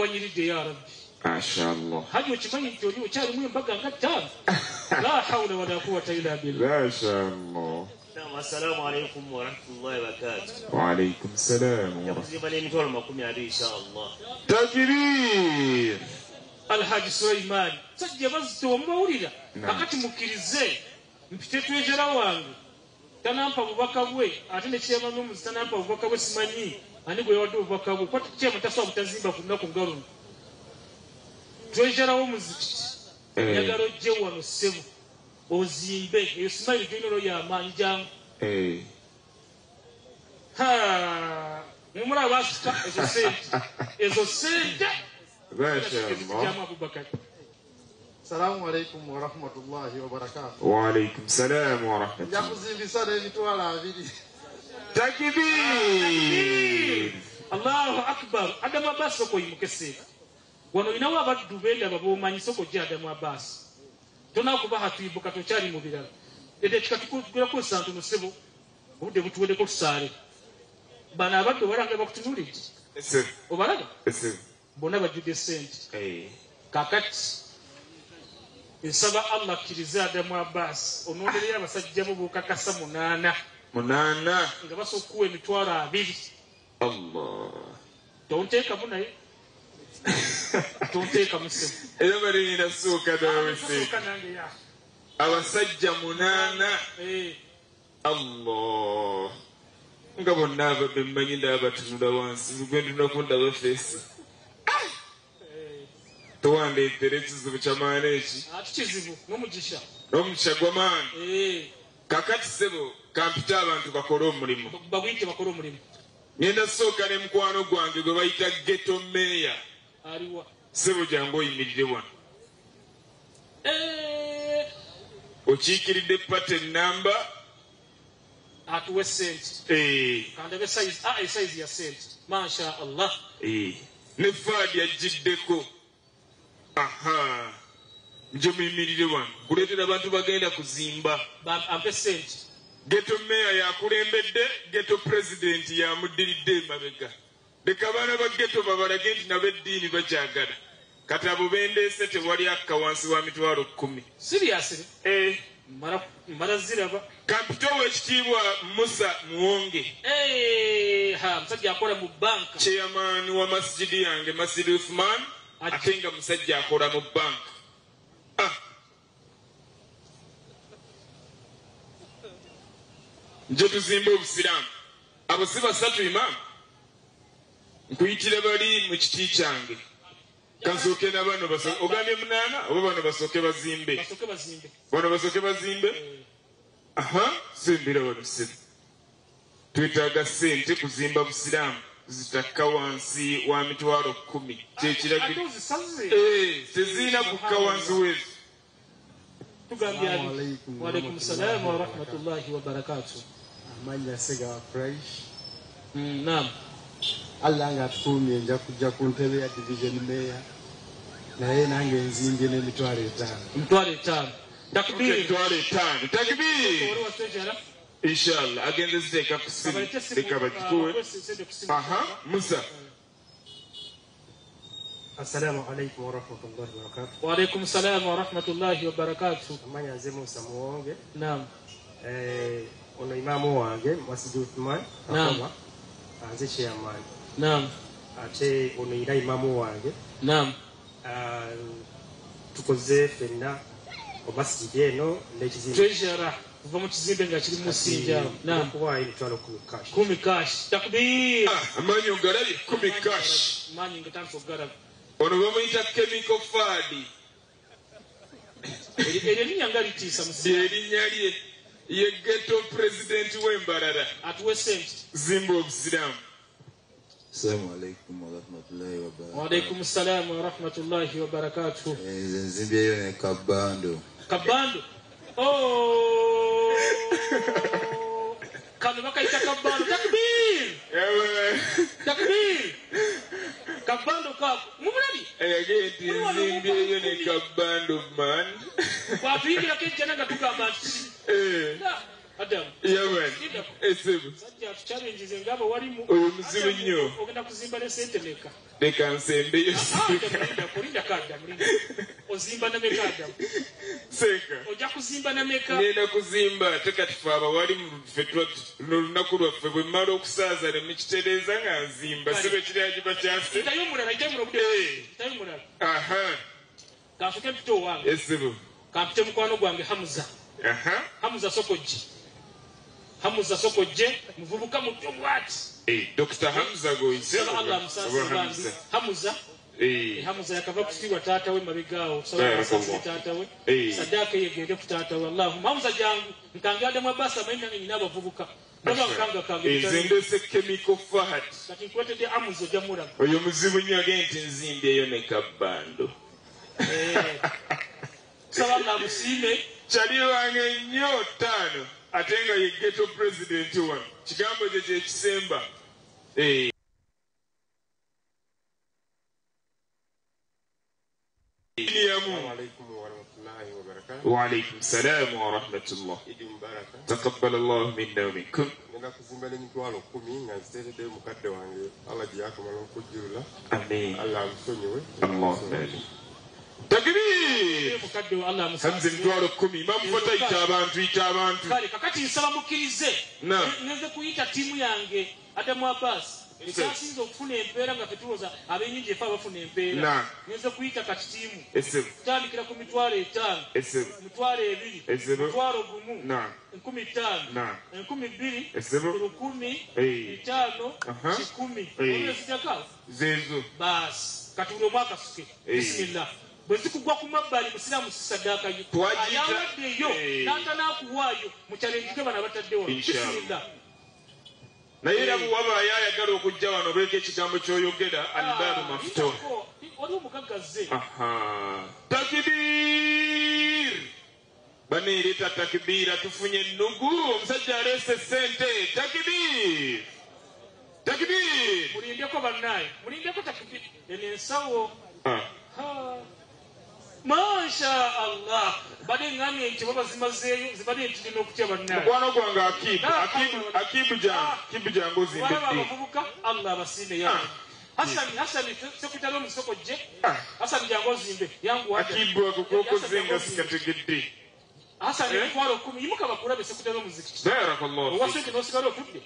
wanyiride ya Rabbi mashallah Haji okimanyi nti oli okyali mu embaga nga 5 la hawla wala quwwata illa billah mashallah. Assalamu alaikum wa rahmatullahi wa barakatuh. Wa alaikum salam wa rahmatullahi mitwalo 20 inshallah. Takbir Alhaji Sulaiman sajja bazito mumawulira akati mukirize mpite twejera wange tanampa bubaka bwe ate ne kyema n'omuzi tanampa bubaka bwe simanyi ani gwe yawadde obubaka bwe kwati kyema tasobola butazimba ku nnaku ngaluno twejera w'omuzikiti njagala ojje wano Ssebo ozimbe eyo simayiri gyonolo y'amaanyi jangu mumulaba basika ezo sente Assalamu alaikum wa rahmatullahi wa barakatuh. Wa alaikum salam wa rahmatullahi. Njakuzimbisa emitwalo 2. Takbir Allahu akbar. Adamu Abbas soko yimukese wano inawo abaddu benda babomanyi soko gye Adamu Abbas tonakuba hatuibuka tokyali mu birala ede kikatukugera ku santu no Ssebo obudde butuwedde ko tusaale bana abaddu balanga bakutunulire obalaga bona bajjudde sente kakati nsaba Allah kiriza Adamu Abbas ononderera abasajja bo bukakasa 8 nga basokuwa emitwalo 2 Allah tonteka munaye tonteka musebo era bali nasuka dawe se abasajja 8 Allah nga bonna abadde mmanyi ndaabatunula wansi lugendo nakunda bafeesi towandeetere ekizibu kyamaana eki kizibu n'omugisha gw'amaani kakati Ssebo kampita abantu bakole omulimu baguyite bakole omulimu ngenda sooka ne mukwano gwange gwe bayita ghetto meya aliwa Ssebo jangu oyimirire wano okiikiridde pate namba atuwe sente kandabe size ya sente masha Allah ne faadi agiddeko aha nje muyimirire wano kuleetera abantu bagenda kuzimba ampe sente ghetto meya yakulembedde ghetto president yamuddiridde emabega leka abaana ba ghetto babalage nti nab'eddiini bakyagala kati abo bendeese tewali akka wansi wa mitwalo 10 seriously mara ziraba kampito w'ekitiibwa Musa Muwonge musajja akola mu banka chairman wa masjidi yange Masjid Uthman ate nga musajja akola mu banka nje tuzimbe obusiraamu abo si basatu imaamu nkuyitire bali mu kiti kyange kansooke na bano ogambye munaana oba bano basooke bazimbe bano basooke bazimbe sembera wano ssebo twetaaga ssente kuzimba busiraamu zitakka wansi wa mitwalo 10 kyekiragiro tezirina kukka wansi wezo tugambye ali waalaikum salaam wa rahmatullahi wa barakatuh amanya sega wa fresh naam Allah nga tukumye nja kujja ku ntebe ya division mayor naye nange nzimbye n'emitwalo 5 takbir inshallah agenze ziteeka ku simu leka bagikuwe musa assalamu alaikum wa rahmatullahi wa barakatuh wa alaikum salaam wa rahmatullahi wa barakatuh amanya nze Musa Muwonge naam ono imamu wange Masjid Uthman naam nze chairman naam ate ono ira imamu wange naam tukoze fenna omasjid eno n'ekizimbe treasurer kuva mu kizimbe nga kiri musinja naam kuba emitwalo 10 cash takbir amanyi ogalabye 10 cash manyi nga tanso garab ono bamuyita chemical fadi erinnya nga litiisa musinja erinnya lye ye ghetto president w'embarara atuwe sente zimba obusiraamu Assalamu alaikum wa rahmatullahi wa barakatuh. Wa alaikum salam wa rahmatullahi wa barakatuh. Nzimbye ne kabando. Kabando. Kano bakaita kabando. Takbir. Takbir. Kabando ka. Mumulali. Egenti nzimbye ne kabando man. Kwa tuingira kijana nga tukamba. Adam. Yaman. Esebu. Sajja challenges ngabo walimu. Omuzibu nnyo. Ogenda kuzimba ne sente meka. Leka nsembe yo. Kulinda kada mulinda. Ozimba na meka Adam. Seka. Ojja kuzimba na meka. Nenda kuzimba tekatifa abawalimu fetwa n'olunaku lwaffe bwe mmala okusaaza ne mukitereeza nga nzimba sibe kiryagiba kyase. Tayo mulala budde. Tayo mulala. Kafuke mpito wange. Esebu. Kampite mukwano gwange Hamza. Hamza Sokoje muvubuka muto bwati Dr. Hamza goyise Hamza Hamza yakava kusiwa tata we mabigao sawa tata we sadaka yegende ku tata we Allahumma Hamza jangu nkangyade mwabasa maina nyina bavubuka ndaba nkanga kange izende se chemical fat kati kwete de amuzo jamura oyo muzibu nnyo agenti nzimbi eyo ne kabando sawa na musime chali wange nnyo 5 atenga ye ghetto president one kigambo kye kyekisemba wa alaikum salam wa rahmatullah taqabbal Allah minna wa minkum kuzimba n'emitwalo 10 nga nziteeredde mukadde wange Allah gyakumala okujjula amen Allah amusonyiwe Allahumma amin takbir mukadde wa Allah musanze mitwalo 10 mamufata ita abantu kale kakati nsaba mukirize neze kuyita timu yange Adamu Abbas ekyasinza okufuna empeera nga tetuloza abenyingi efa bafuna empeera neze kuyita kati timu kutandikira ku mitwalo 5 mitwalo 2 mitwalo 1 15 12 10 5 zezo bas katulio mwaka suke bismillah bwezikugwa ku mabbali musiramu sisadaka yo ayawaddeyo n'atanakuwaayo mu challenge ge bana bataddewo bismillah naye era bwaba ayagala okujja wano olweko ekigambo ky'oyogera albaabu mafuto oli omugaggaze takbir baneereta takbiira tufunye ennugu omusajja aleese sente takbir mulindeko bannaaye mulindeko takbir eno ensawo Masha Allah bade ngani nti baba zimazeyo zibade nti dino kutya bannaaye mukwano gwange akibu jangu zimbe abavubuka Allah basine ya Hassan sekutalo musoko je Hassan jangu zimbe yangu wade akibu akukoko zenga sikategedde Hassan kwalo 10 yimuka bakulabe sekutalo muziki barakallahu wasente nosigalo tudde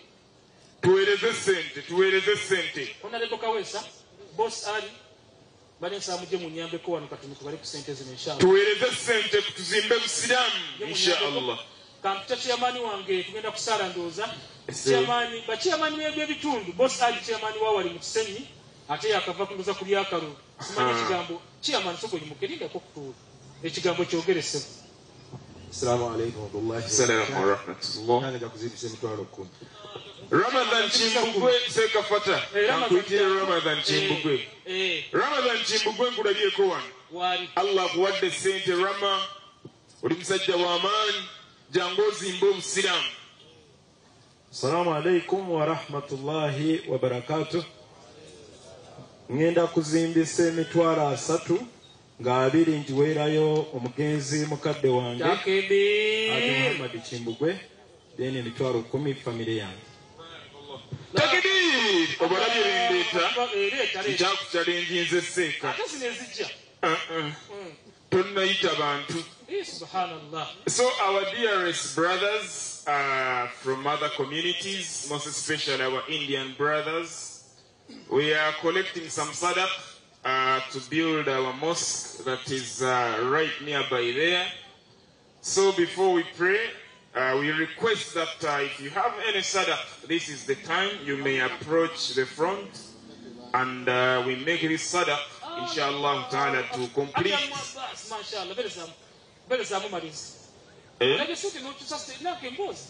tuweereze sente ona leko kawesa boss ali bane samuje munyambe ko wano katumi kubali ku sente zino inshallah tuweereze sente kutuzimbe busiramu inshallah kampita chairman wange tugenda kusala ndoza chairman ba chairman b'ebitundu boss ali chairman wa wali mu Kisenyi ate yakava kundoza kuli akaru simanyi kigambo chairman soko limukerinda ko kutuula ekigambo kyogerese. Assalamu alaykum wa rahmatullahi. Assalamu wa rahmatullah. Nanga kuzibisa emitwalo 10. Ramadan Chimbugwe sekafata. Ramadan Chimbugwe. Ramadan Chimbugwe ngulabyeko wano. Allah kuwadde sente Rama. Oli musajja wa amaanyi jangozi mbo Musiramu. Assalamu alaykum wa rahmatullahi wa barakatuh. Ngenda kuzimbisa emitwalo 3 nga abiri nti weerayo omugenzi mukadde wange ate Muhammad Chimbugwe then emitwalo 10 family yange. Takbir obalabye bendeeta kyakuchallenge nze seeka tonnayita bantu. So our dearest brothers from other communities, most especially our Indian brothers, we are collecting some sadaq to build our mosque that is right nearby there. So before we pray, we request that if you have any sadaq, this is the time you may approach the front and we make this sadaq, inshallah ta'ala, to complete.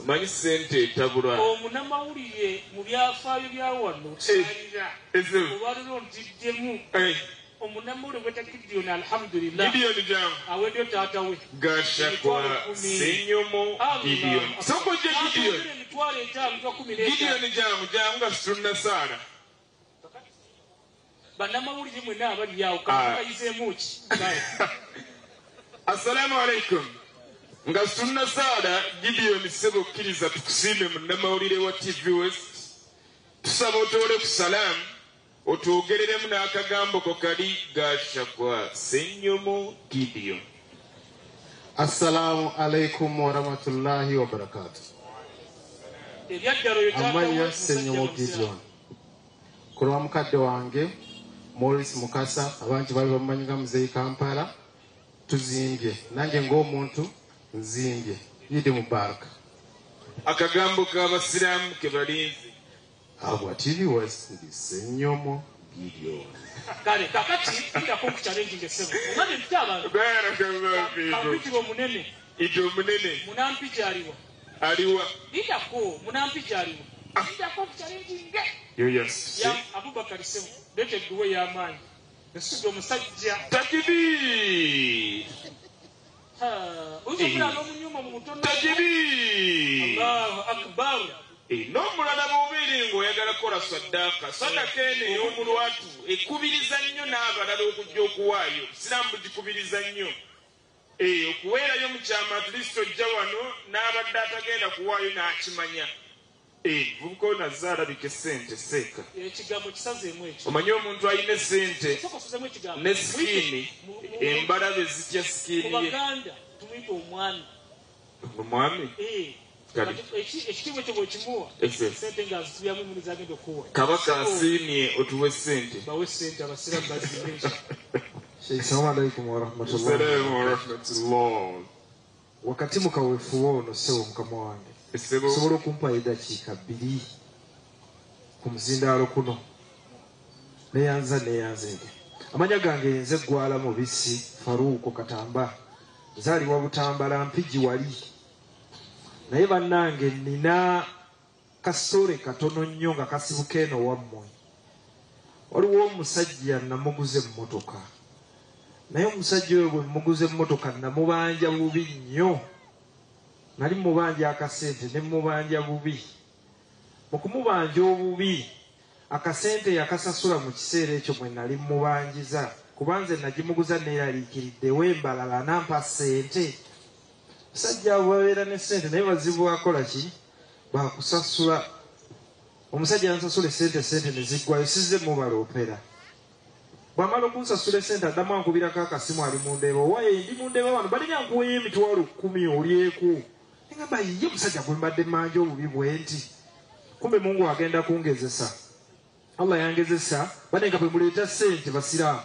Mani sente tabula omunamawulire mu byafaayo bya wano obaliro ntiddemu omunamawulire gweta Gideon alhamdulillah awedde taata we gashakwa senyomo Gideon sokoje Gideon jangu gasunna sana bannamawulire mwena abali awo kayizeemu ki. Assalamu alaikum. Nga sunna saada Gideon sebo kiriza tukusime munnamawulire wa TV West tusaba otole ku salam otuogereremu n'akagambo ko kali gashakwa senyomo Gideon. Assalamu alaikum wa rahmatullahi wa barakatuh. Amanya senyomo Gideon kulwa mukadde wange Morris Mukasa abantu bali bamanyiga muzeyi Kampala tuzimbye nange ng'omuntu nzimbye Eid Mubarak. Akagambo k'abasiraamu ke balinzi abwa TV West senyomo Gideon. Kale kakati ndako ku challenge ngesebo omanye mtaba kabitiro munene ito munene munampija aliwa ndako munampija aliwa ndako ku challenge nge yes ya Abubakar sebo dete duwe ya amani nsudo musajja takbir uzumira no munyuma mu mutono takbir Allahu akbar n'omulala bw'obeera ng'oyagala kukola sadaka eno ey'omulwatu ekubiriza nnyo n'abalala okujja okuwaayo siraamu bugikubiriza nnyo okuweerayo mu kyama atulisi ojja wano n'abadde atagenda kuwaayo n'akimanya vubuka ono azze alabika esente seeka ekigambo kisazeemu ekyo omanyi omuntu alina esente ne sikiini embalabe zitya sikiini ye Baganda tumuyita omwami omwami ekitiibwa ekyo bwekimuwa sente ng'azitubyamu emmuni zagenda okuwa kabaka asiimye otuwe sente bawe sente abasiraamu bazimbe. Assalamu alaikum wa rahmatullah. Wakati mukawefuwa ono sewo mukama wange sobola okumpa edakiika 2 ku muzindaalo kuno neyanze amanya gange nze gwala mubisi Faruko Katamba zaliwa Butambala Mpigi wali naye bannange nina kasore katono nnyo nga kasibuka eno wammwe. Waliwo omusajja namuguze emmotoka naye omusajja oyo bwe muguze emmotoka namubanja bubi nnyo. Nali mubanja akasente ne mubanja bubi. Mu kumubanja obubi akasente yakasasula mu kiseera ekyo mwe nali mubanjiza kubanze nagimuguza neeraliikiridde wembalala nampa sente. Omusajja ababeera ne sente naye bazibu akola ki bakusasula. Omusajja yansasula sente ne ziggwayo sizze mubaloopera. Bw'amala okunsasula sente addamu ankubirako akasimu ali mu ndeeba owaye ndi mu ndeeba wano balina nkuweyo emitwalo 10 olyeku. Ngamba ye musajja gwe mbadde manja obubi bwe nti kumbe Mungu agenda kungezesa. Allah yangezesa bade nga bwe muleeta sente basiraamu.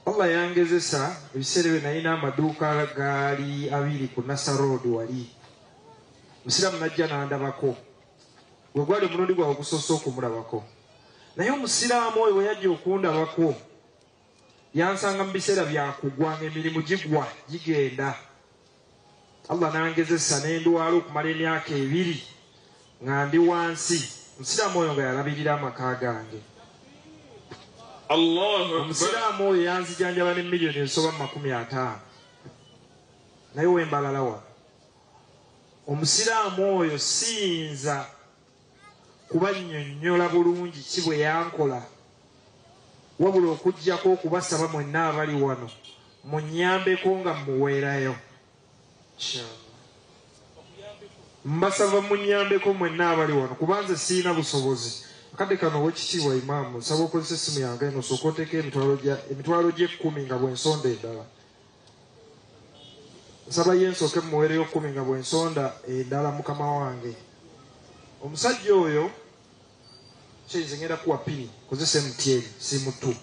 Allah Allah yangezesa ebiseera bye nalina amaduuka gaali 2 ku Nasa Road wali musiraamu najja n'andabako gwe gwali omulundi gwawe ogusoose okumulabako naye omusiraamu oyo bwe yajja okundabako yansanga mu biseera byakugwa ng'emirimu gigwa gigenda Allah nangezesa n'endwala okumala emyaka 2 nga ndi wansi omusiraamu oyo nga yalabirira amaka gange omusiraamu oyo yanzijanjaba ne miliyoni ezisoba 50 naye wembalala wa omusiraamu oyo siyinza kubannyonnyola bulungi ki bwe yankola wabula okuggyako okubasaba mwenna abali wano munnyambeko nga muweerayo mbasaba munnyambeko mwenna abali wano kubanze siina busobozi kade kano wekitiibwa imaamu nsaba okozesa essimu yange eno osooka oteeka emitwalo gye 10 nga bwensonda endala nsaba ye nsooke mumuweereyo 10 nga bwensonda endala mukama wange omusajja oyo kyeyinza ngenda kuwa pini kozesa MTN si mutu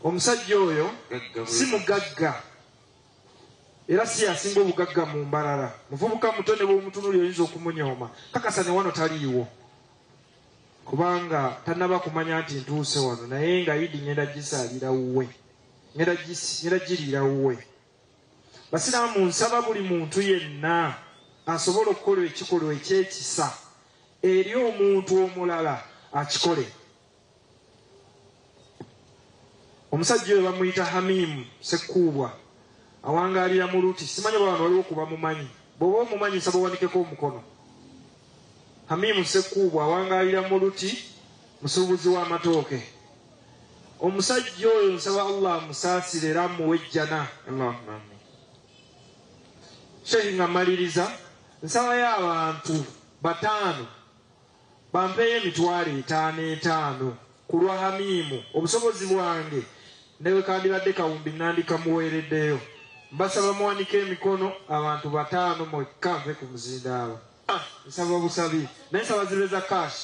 omusajja oyo si mugagga era si yasinga obugagga mu mbalala muvubuka muto ne bw'omutunuli oyinza okumunyooma kakasa ne wano taliiwo kubanga tanaba kumanya nti ntuuse wano naye nga Idi ngenda gisaalira wuwe ngenda giriira wuwe basiraamu nsaba buli muntu yenna asobola okukola ekikolwa ekyekisa eri omuntu omulala akikole omusajja oyo bamuyita Hamimu Sekuubwa awangaalira mu Luti simanyi bwano waliwo kuba mumanyi bw'oba omumanyi nsaba owanikeko omukono Hamimu Sekuubwa awangaalira mu Luti musuubuzi w'amatooke omusajja oyo nsaba Allah amusaasire era amuwe ejjana Sheikh nga maliriza nsabayo abantu 5 bampeeyo emitwalo 5 ku lwa Hamimu obusobozi bwange newe kandibadde kawumbi nandikamuweereddeyo mbasaba muwanike emikono abantu 5 mwekka nve ku muzindaalo nsaba busabi naye nsaba zibe za cash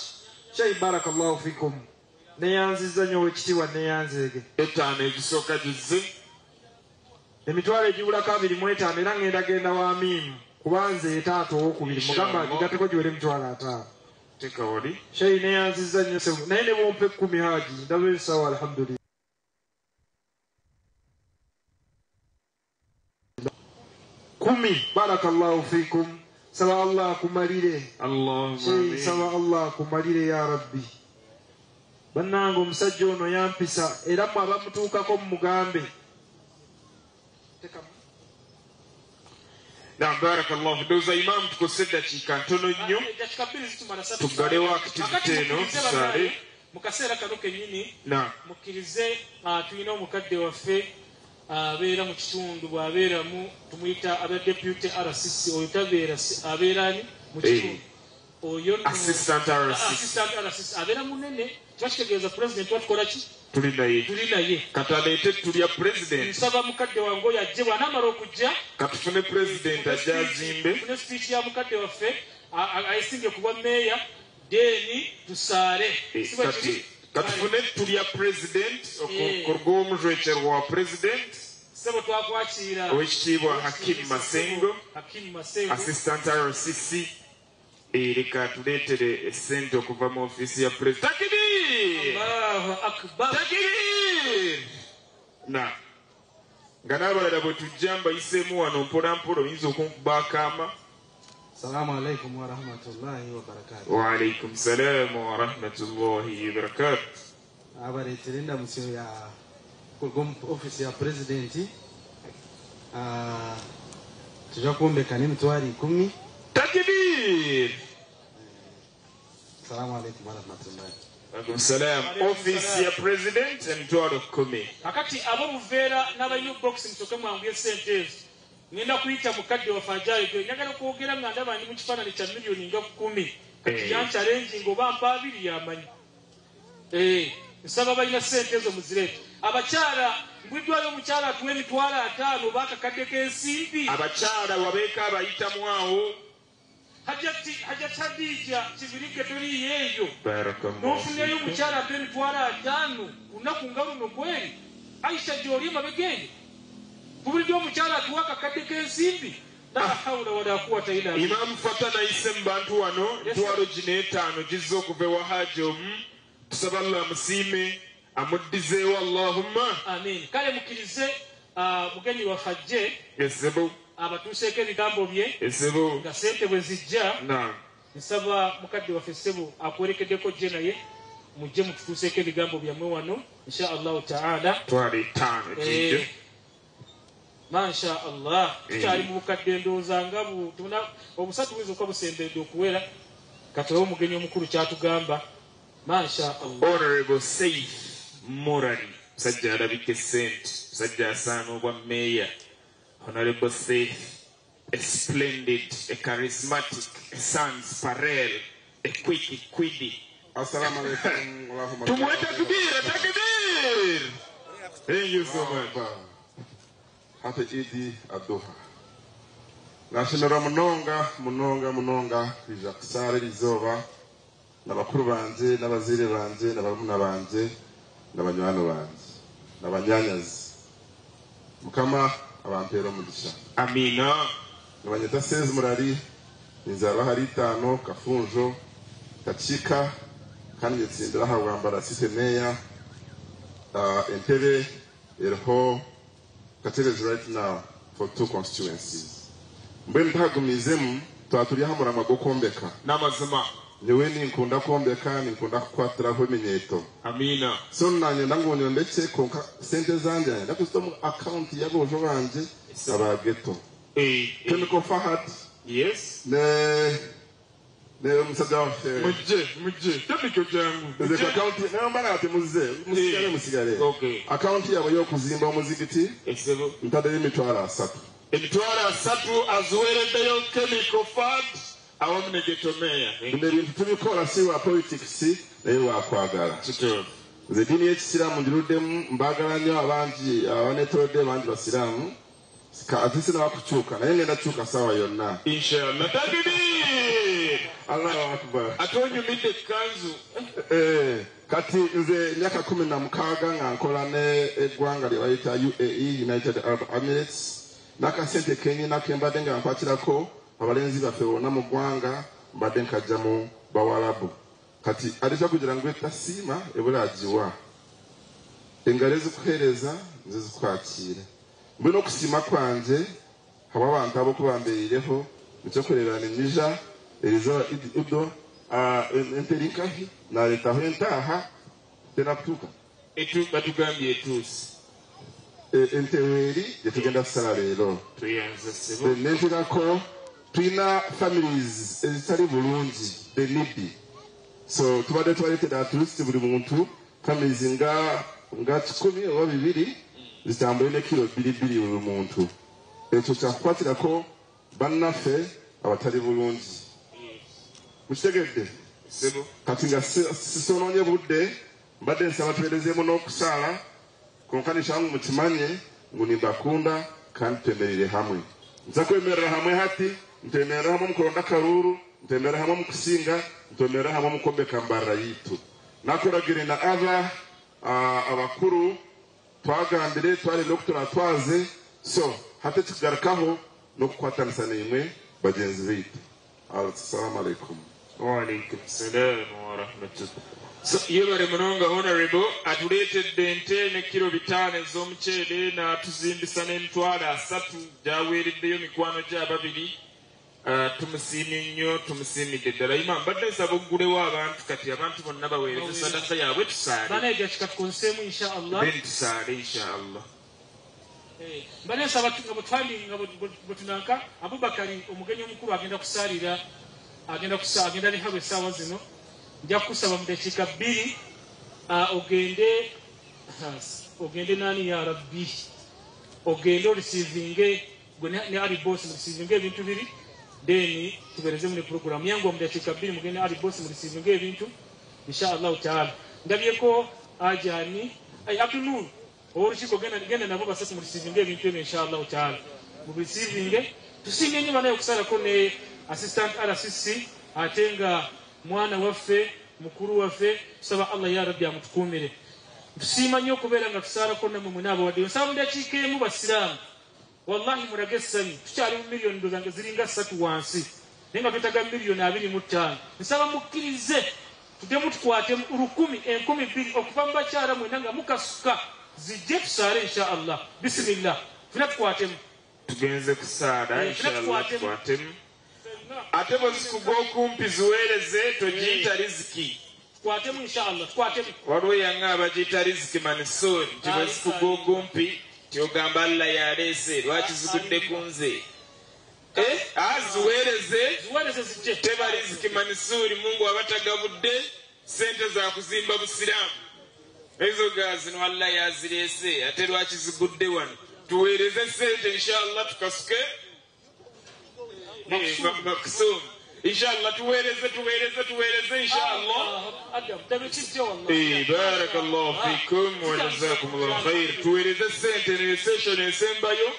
Sheikh barakallahu fikum neyanziza nnyo owekitiibwa neyanzeege 5 egisooka gizze emitwalo egibulako 25 era ngenda wa Hamimu kubanze etaato owokubiri mugamba gigateko giwere emitwalo 5 tekawoli Sheikh neyanziza nnyo naye ne bompe 10 haji ndaba ebisawa alhamdulillah barakallahu fikum saba Allah kumalire Sheikh saba Allah kumalire ya rabbi bannange omusajja ono yampisa era mwe abamutuukako mumugambe barakallahu doza imam tukose dakiika ntono nnyo tuggalewo akitivite eno tusaale mu kaseera kano kennyini mukkirize tulina omukadde waffe abeera mu kitundu bw'abeeramu tumuyita aba deputy RCC oyo tabeera abeerani mu kitundu oyo assistant RCC abeera munene kiba kitegeeza president watukola ki tuli naye kataleete tulya president nsaba mukadde wange oyo ajje bw'anaamala okujja katufune president ajja azimbe tufune speech ya mukadde waffe ayesinge kuba meeya deni tusaale katufune tulya president okuruga omujwekyerwa wa president sebo twakwakira owekitiibwa Hakim Masengo assistant RCC leka tuleetere essente okuva mu ofiisi ya president takibir na nga n'abalala bwe tujja mbayiseemu wano mpolampola oyinza okunkuba akaama Assalamu alaikum wa rahmatullahi wa barakatuh. Wa alaikum salam wa rahmatullahi wa barakatuh. Abareetere endamutso ya ofisi ya presidenti tujja kwombeka n'emitwalo 10. Takbir. Assalamu alaikum wa rahmatullahi. Alaikum salam. Ofisi ya president emitwalo 10. Akati abo muveera n'abalina box musoke mwanguye sente ezo ngenda kuyita mukadde wafajayo gwe njagala kwogera nga ndaba ndi mu kifaananyi kya miliyoni nga 10 kati yanchallenging oba mpa 2 yamanyi nsaba balina sente ezo muzireete abakyala mbwiddwayo omukyala atuwa emitwalo 5 bakakadde k'ensimbi abakyala wabeeka abayitamu awo hajati Hadija kibirike toliyo eyo n'ofunayo omukyala atuwa emitwalo 5 lunaku nga luno kweri Aisha gy'oli mabegenge kubulidde omukyala atuwa akakadde k'ensimbi la hawla wala quwwata illa billah. Imam Fatana ise mu bantu wano ntwalo gino etaano gizze okuva ewa Hajji omu tusaba Allah amusiime amuddizeewo Allahumma amin. Kale mukkirize mugenyi waffe ajje esebo abatuuseeko ebigambo bye esebo nga sente bwe zijja. Nsaba mukadde waffe ssebo akwerekeddeko jje naye mujje mututuuseeko ebigambo byammwe wano insha allahu taala. Twala etaano kijjo masha Allah tukyali mu bukadde ndowooza nga obusatu buyinza okuba busembedde okuwera katowe omugenyi omukulu kyatugamba masha Allah. Honorable Saif Morali musajja alabika sente musajja asaana obwa meeya. Honorable Saif, a splendid, a charismatic, a sans parel, a quiddy. Assalamu alaikum. Tumwe takbir, takbir. Thank you so much. Happy Eid al-Adha. Nashimira munonga kwija kusara lizoba n'abakuru banje n'abazire banje n'abamuna banje n'abanywano banje n'abanyanyazi. Mukama abampera omugisha. Amina. Nabanyeta sezi murari nzaba hari tano kafunjo kachika kandi yetsindira hawambara sisemeya entebe erho Kateres right now for 2 constituencies. Mbe ntagumizemu twaturi hamurama gokombeka namazima niwe ninkunda kombeka ninkunda kukwatiraho eminyeto. Amina. So nanye ndangonyo ndetse konka sente zanje ndakusta mu account yabojo banje abageto. Chemical Fahad. Yes. Ne musajja waffe mujje chemical jangu ze account namba ate musigale account yabo y'okuzimba omuzigiti ntadde emitwalo 3 emitwalo 3 aziwereddeyo Chemical Fahad awamu ne Getomeya. Bino ebintu tubikola si wa politics naye lwakwagala. Nze eddiini y'ekisiraamu ngiruddemu mbagala nnyo abangi abaneetolodde bangi basiraamu ate sinabakukyuka naye ngenda kukyuka saawa yonna inshallah. Takbir. Allahu akbar. Ate onyumidde ekkanzu. Kati nze emyaka 16 nga nkola n'eggwanga lye bayita UAE, United Arab Emirates. N'akasente kenyina kembadde nga nkwatirako abalenzi baffe bonna mu ggwanga mbadde nkajja mu bawalabu. Kati aleta kugira ngu etasiima ebula agiwa engalo ezikuheereza nze zikwakiire. Mbwina okusiima kwanje haba abantu ab'okubambirireho ekyokolera nemija erizoba ido enterinkahi naletaho entaaha tenakutuuka batugambye etuusi enteweeri gyetugenda kusala leero nentekako tulina families ezitali bulungi the needy. So tubadde twaleetera atulisti buli muntu families nga 10 oba 2 zitambule ne kilo 2 buli muntu. Ekyo kyakukwatirako bannaffe abatali bulungi. Mukitegedde? Kati nga sisonoonye budde mbadde nsaba tuweerezeemu n'okusaala konkanisha wangu mukimanye ngu nimbakunda kandi twemerere hamwe. Nza kwemerera hamwe hati ntemerera hamwe mukulonda Karuru ntemerera hamwe mukusinga ntemerera hamwe mukombeka mbarra yitu. Nakuragire na aba abakuru twagambire twali lokutora twaze so hate tugarakaho no kukwatanisa n'imwe bagenzi baitu. Assalamu alaikum. Wa alaikum salam wa rahmatullah. So yebale munonga honorable atuleetedde ente ne kilo 5 ez'omuceere n'atuzimbisa n'emitwalo 3 gyaweereddeyo mikwano gy'ababiri. Tumusiimye nnyo tumusiimidde ddala. Imam mbadde nsaba oggulewo abantu kati abantu bonna baweereze sadaka yaabwe tusaale. Banaega kikatukozeseemu insha Allah. Then tusaale insha Allah. Mbadde nsaba nga bwe tunanka Abubakari omugenyi omukulu agenda kusaalira agenda lihabwa essaawa zino. Nja kusaba mu dakiika 2 ogende nani ya Rabbi ogende orisiivinge gwe ne Ali Boss murisiivinge ebintu biri then tubereze mu program yangu mu dakiika 2 mugende Ali Boss murisiivinge ebintu insha Allah taala. Ndabyeko ajani Abdul Orishiko genda nabo basasi murisiivinge ebintu ebyo insha Allah taala murisiivinge tusinge nyuma nayo kusala ko ne assistant RCC atenga mwana waffe mukuru waffe tusaba Allah ya Rabbi amutukumire. tusiima nnyo okubeera nga tusaarako nammwe mwena abawaddeyo nsaba mu dakiika emu basiraamu wallahi mulage essanyu tukyali mu miliyoni ndozange ziringa 3 wansi naye nga twetaga miliyoni 25 nsaba mukkirize tugemu tukwate 1,000 2,000 okuva mu bakyala mwena nga mukasuka zijje tusaale insha allah bisimillah funa tukwatemu tugenze kusaala inshallah tukwatemu ate bweziku gw'okumpi ziweereze togiyita riziki tukwatemu insha allah tukwatemu waliwo yange abagiyita riziki manisori nti bweziku gw'ogumpi tyogamba allah yaleese lwaki zigudde ku nze ziweereze teba riziki manisuri mungu abatagabudde sente za kuzimba busiraamu ezo gazino allah yazireese ate lwaki zigudde wano tuweereze sente inshallah tukasuke maksum inshallah tuweereze inshallah barakallahu fikum wa jazakumullahu khair tuweereze sente ne session esembayo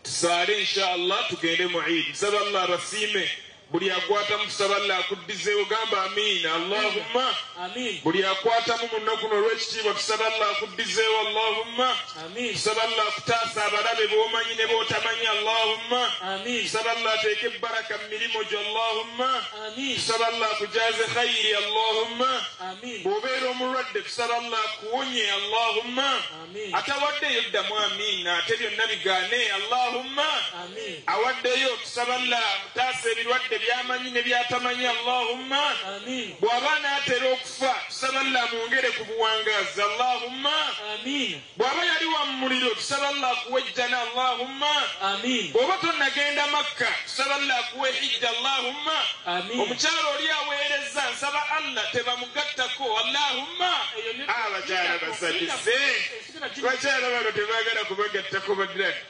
tusaale inshallah tugende mu Eid nsaba Allah basiime buli akwatamu tusaba Allah akuddizeewo gamba amiina allahumma buli akwatamu mu nnaku kuno olw'ekitiibwa tusaba Allah akuddizeewo allahumma tusaba Allah akutaasa abalabe b'omanyi ne b'otamanyi allahumma tusaba Allah ateeke baraka mu mirimu gyo allahumma tusaba Allah akujaaze khayiri allahumma bw'obeera omulwadde tusaba Allah akuwonye allahumma atawaddeyo ddamu amiina ate byonna bigaane allahumma awaddeyo tusaba Allah amutaasa ebirwadde byamanyi ne byatamanyi allahumma bw'aba n'atera okufa tusaba Allah mwongere ku buwangazi allahumma bw'aba yali wa mu muliro tusaba Allah akuwe ejjana allahumma bw'oba tonnagenda makka tusaba Allah akuwe hijja allahumma omukyalo oli aweereza nsaba Allah tebamugattako allahumma abakyala basanyuse bakyala bano tebaagala kubagattako baddala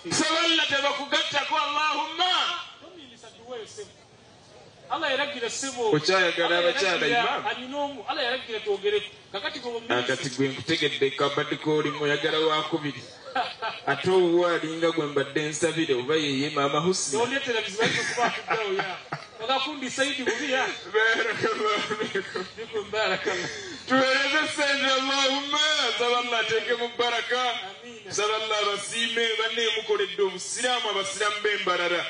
tusaba Allah tebakugattako allahumma Allah yaragira sebo okyayagala abakyala imam alinomu Allah yaragira twogere kakati gwe nkutegedde kabadde k'olimu oyagala wakubiri ate owaalinga gwe mbadde nsabire oba yeye maama husni onetera bizibazo kubakuddawo ya wakakundi saidi bubiya barakallahu tuweereze sente allahumma saba Allah ateeke mu baraka saba Allah abasiime banne mukoledde obusiraamu abasiraamu b'embalala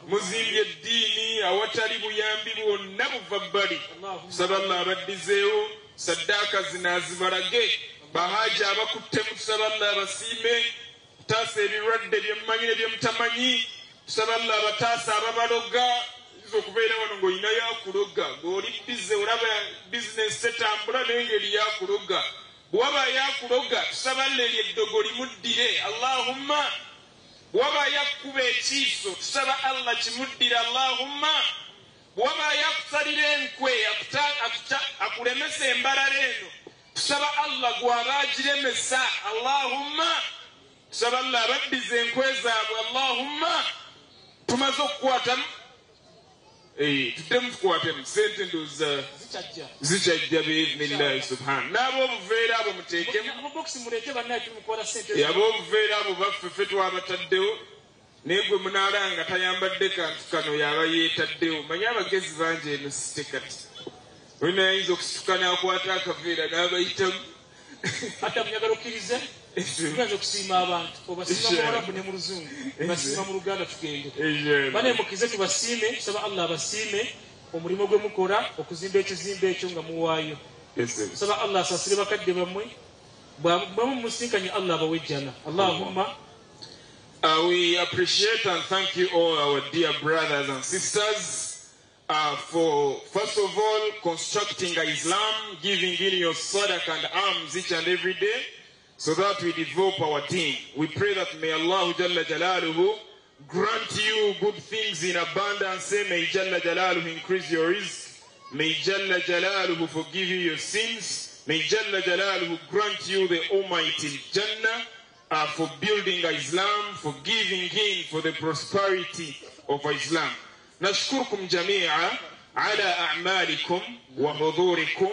muzimbye eddiini awatali buyambi bwonna buva bbali tusaba Allah abaddizeewo saddaaka zinaazibalage bahaaji abakuttemu tusaba Allah abasiime taasa ebirwadde byemmanyi ne byemutamanyi tusaba Allah abataasa ababaloga okubeera wano ng'olina yakuloga ng'oli bize olaba bizinesi tetambula n'engeri yakuloga bw'aba yakuloga tusaba Allah eryo eddogo limuddire allahumma bw'aba yakuba ekiiso tusaba Allah kimuddire allahumma bw'aba yakusalira enkwe akulemesa embalala eno tusaba Allah gw'aba agiremesa allahumma tusaba Allah abaddiza enkwe zaabwe allahumma tumaze okukwatamu tuddemu tukwatemu sente ndowooza zikyajja biidhnillahi subhana n'aba obuveera abo muteekemu aba obuveera abo baffe ffe twabataddewo naye gwe munaalanga tayambadde kantu kano yaba yeetaddewo manyi abagezi bangi eno site kati olina yayinza okusituka n'akwata akaveera n'abayitamu atamunyagala okkirize tugaze okusiima abantu obasiima mu Arabu ne mu Luzungu basiima mu Luganda tugende bane mukize tubasiime tusaba Allah abasiime omulimu gwe mukola okuzimba ekizimbe ekyo nga muwaayo tusaba Allah asasire bakadde bammwe bwamu musinkanye Allah abawejjana Allahumma we appreciate and thank you all our dear brothers and sisters for first of all constructing Islam, giving in your sadaqah and alms each and every day so that we develop our deen. We pray that may Allah Jalla Jalaluhu grant you good things in abundance. May Jalla Jalaluhu increase your rizq. May Jalla Jalaluhu forgive you your sins. May Jalla Jalaluhu grant you the Almighty Jannah for building Islam, for giving in for the prosperity of Islam. نشكركم جميعا على أعمالكم وحضوركم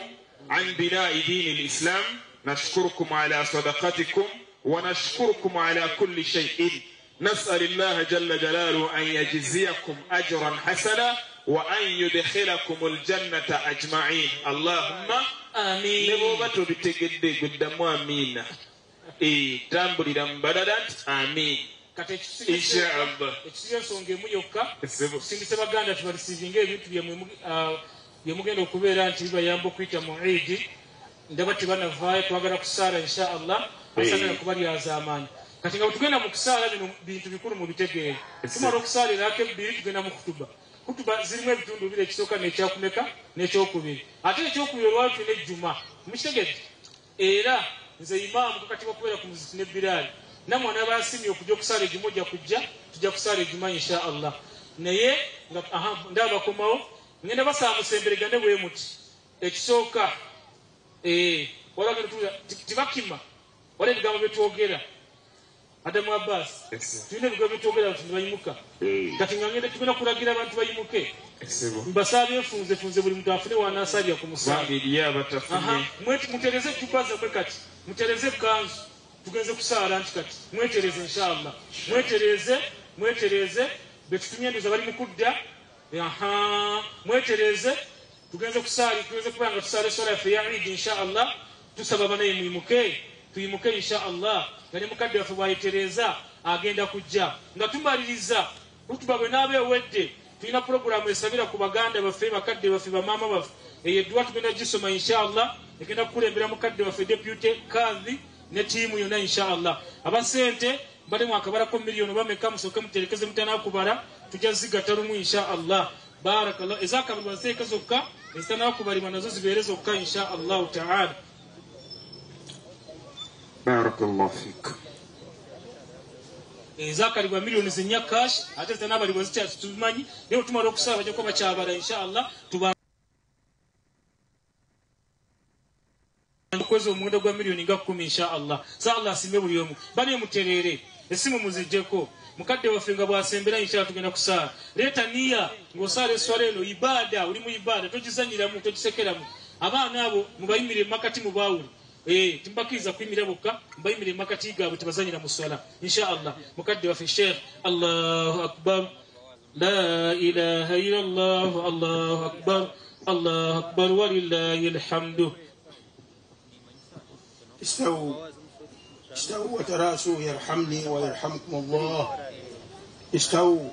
عن بناء دين الإسلام. نشكركم على صدقتكم ونشكركم على كل شيء. نسأل الله جل جلاله أن يجزيكم أجرا حسنا وأن يدخلكم الجنة أجمعين اللهم آمين نبوبة بتجد قدام آمين tambulira mu badadat amin inshallah ekisensonga emu yokka kusingisa baganda tubalisivinga ebintu byemugenda okubeera nti bibayamba okuyita mu idi ndaba tebanavaayo twagala kusaala inshallah asagala kubalyaza amaanyi kati nga bwetugenda mu kusaala bino bintu bikulu mu bitegeere tumala okusaalirako ebbiri tugenda mu kutuba zirimu ebitundu biri ekisooka nekyakumeka nekyokubiri ate ekyokubiri olwali tulina ejjuma mukitegedde era nze imaamu kakati bakubeera ku muziki ne biraali namwe anabasimye okujja okusaala egimu ojja kujja tujja kusaala egima insha allah naye ndaba bakomawo ngenda basaba musemberegane bwe muti ekisooka tibakima wala ebigambo byetwogera Adamu Abbas tulina ebigambo byetwogera nti nibayimuka kati nga ngenda tugenda kulagira abantu bayimuke mbasaba enfunze buli muntu afune wanaasalya ku musambi mutereze ejjuba zammwe kati mutereze ekanzu tugenze kusaala nti kati mwetereze inshallah mwetereze betutumye ndoza bali mukudda mwetereze tugenze kusaala tugenze kuba nga tusaala eswala yaffe ya idi inshallah tusaba banaye tuyimuke inshallah nga mukadde waffe bwayitereza agenda kujja nga tumaliriza kutuba bwe naaba ewedde tulina puroguramu esabira ku baganda baffe bakadde baffe bamaama baffe eyo edduwa tugenda gisoma inshallah egenda kukulembera mukadde waffe deputy kadhi ne tiimu yonna inshallah abasente bali mwakabalako miliyoni bameka musooke muterekeze mutanakubala tujja zigatta lumu inshallah barakallah ezakabalibwa nseeka zokka ezitanakubalibwa nazo zibeere zokka inshallah taala barakallahu fik ezakalibwa miliyoni zinnya cash ate zitanabalibwa zikyatumanyi naye tumala okusaba bajja kuba bakyabala inshallah kwezi omuwendo gwa miliyoni nga 10 inshallah sa allah asimbe buli omu bali muterere esimu muzijjeko mukadde waffe nga bwasembera inshallah tugenda kusaala leeta niya ng'osaala eswala eno ibada oli mu ibada togizanyiramu togisekeramu abaana abo mubayimire makati mubawuli timbakiriza kuyimirira bokka mubayimire makati gaabwe tebazanyira mu swala inshallah mukadde waffe sheikh allahu akbar la ilaha illallah allahu akbar walillahi alhamdu استووا وتراسوا يرحمني ويرحمكم الله استووا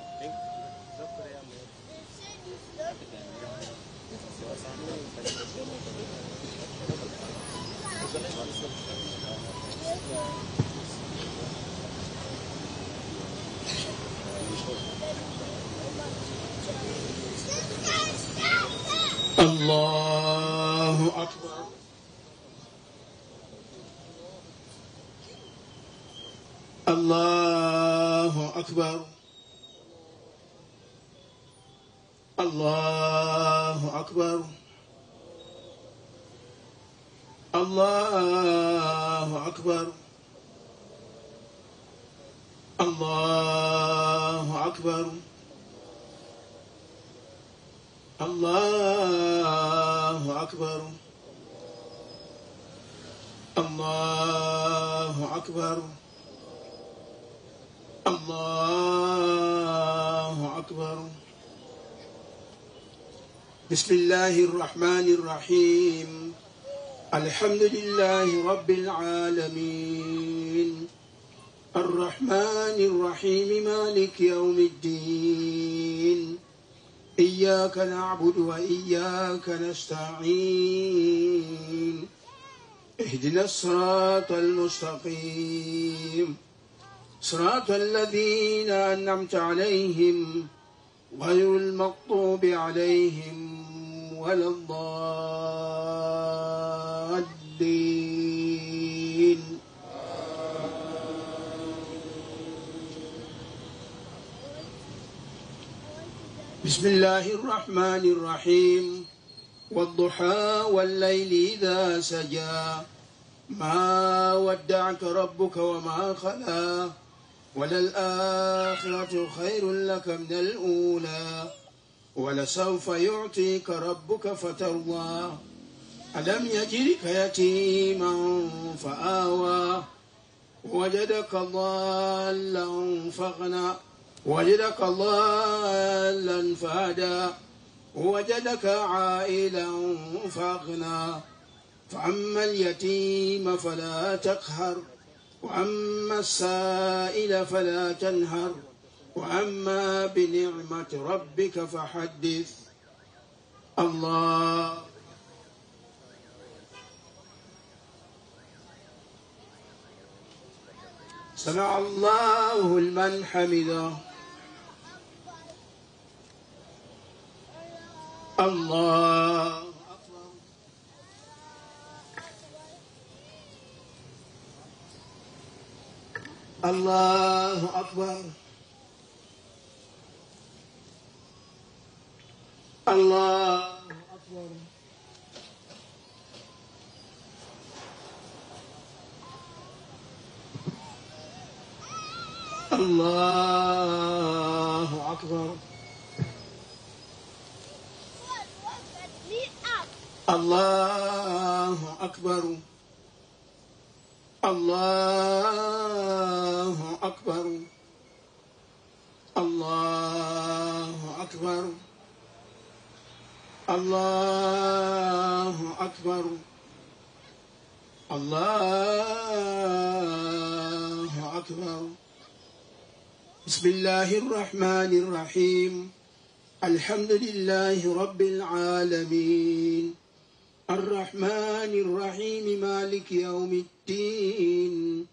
الله أكبر الله أكبر الله أكبر الله أكبر الله أكبر الله أكبر الله أكبر الله أكبر بسم الله الرحمن الرحيم الحمد لله رب العالمين الرحمن الرحيم مالك يوم الدين إياك نعبد وإياك نستعين اهدنا الصراط المستقيم صراط الذين أنعمت عليهم غير المغضوب عليهم ولا الضالين بسم الله الرحمن الرحيم والضحى والليل إذا سجى ما ودعك ربك وما خلا وللآخرة خير لك من الأولى ولسوف يعطيك ربك فترضى ألم يجدك يتيما فآوى وجدك ضالا فاغنى وجدك ضالا فهدى ووجدك عائلا فأغنى فأما اليتيم فلا تقهر وأما السائل فلا تنهر وأما بنعمة ربك فحدث. الله سمع الله لمن حمده. الله الله أكبر. الله أكبر. الله أكبر. الله أكبر. الله أكبر. الله أكبر. الله أكبر. الله أكبر. بسم الله الرحمن الرحيم. الحمد لله رب العالمين الرحمن الرحيم مالك يوم الدين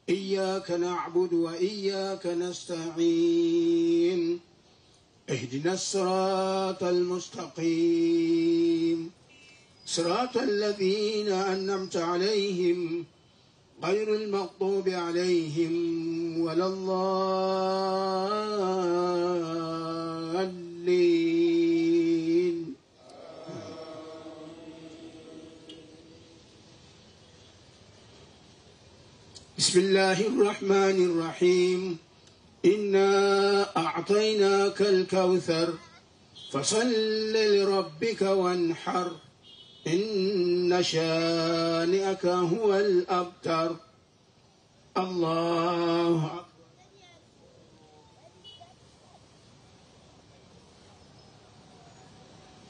إياك نعبد وإياك نستعين اهدنا الصراط المستقيم صراط الذين أنعمت عليهم غير المغضوب عليهم ولا الضالين. بسم الله الرحمن الرحيم. إنا أعطيناك الكوثر فصل لربك وانحر إن شانئك هو الأبتر. الله أكبر.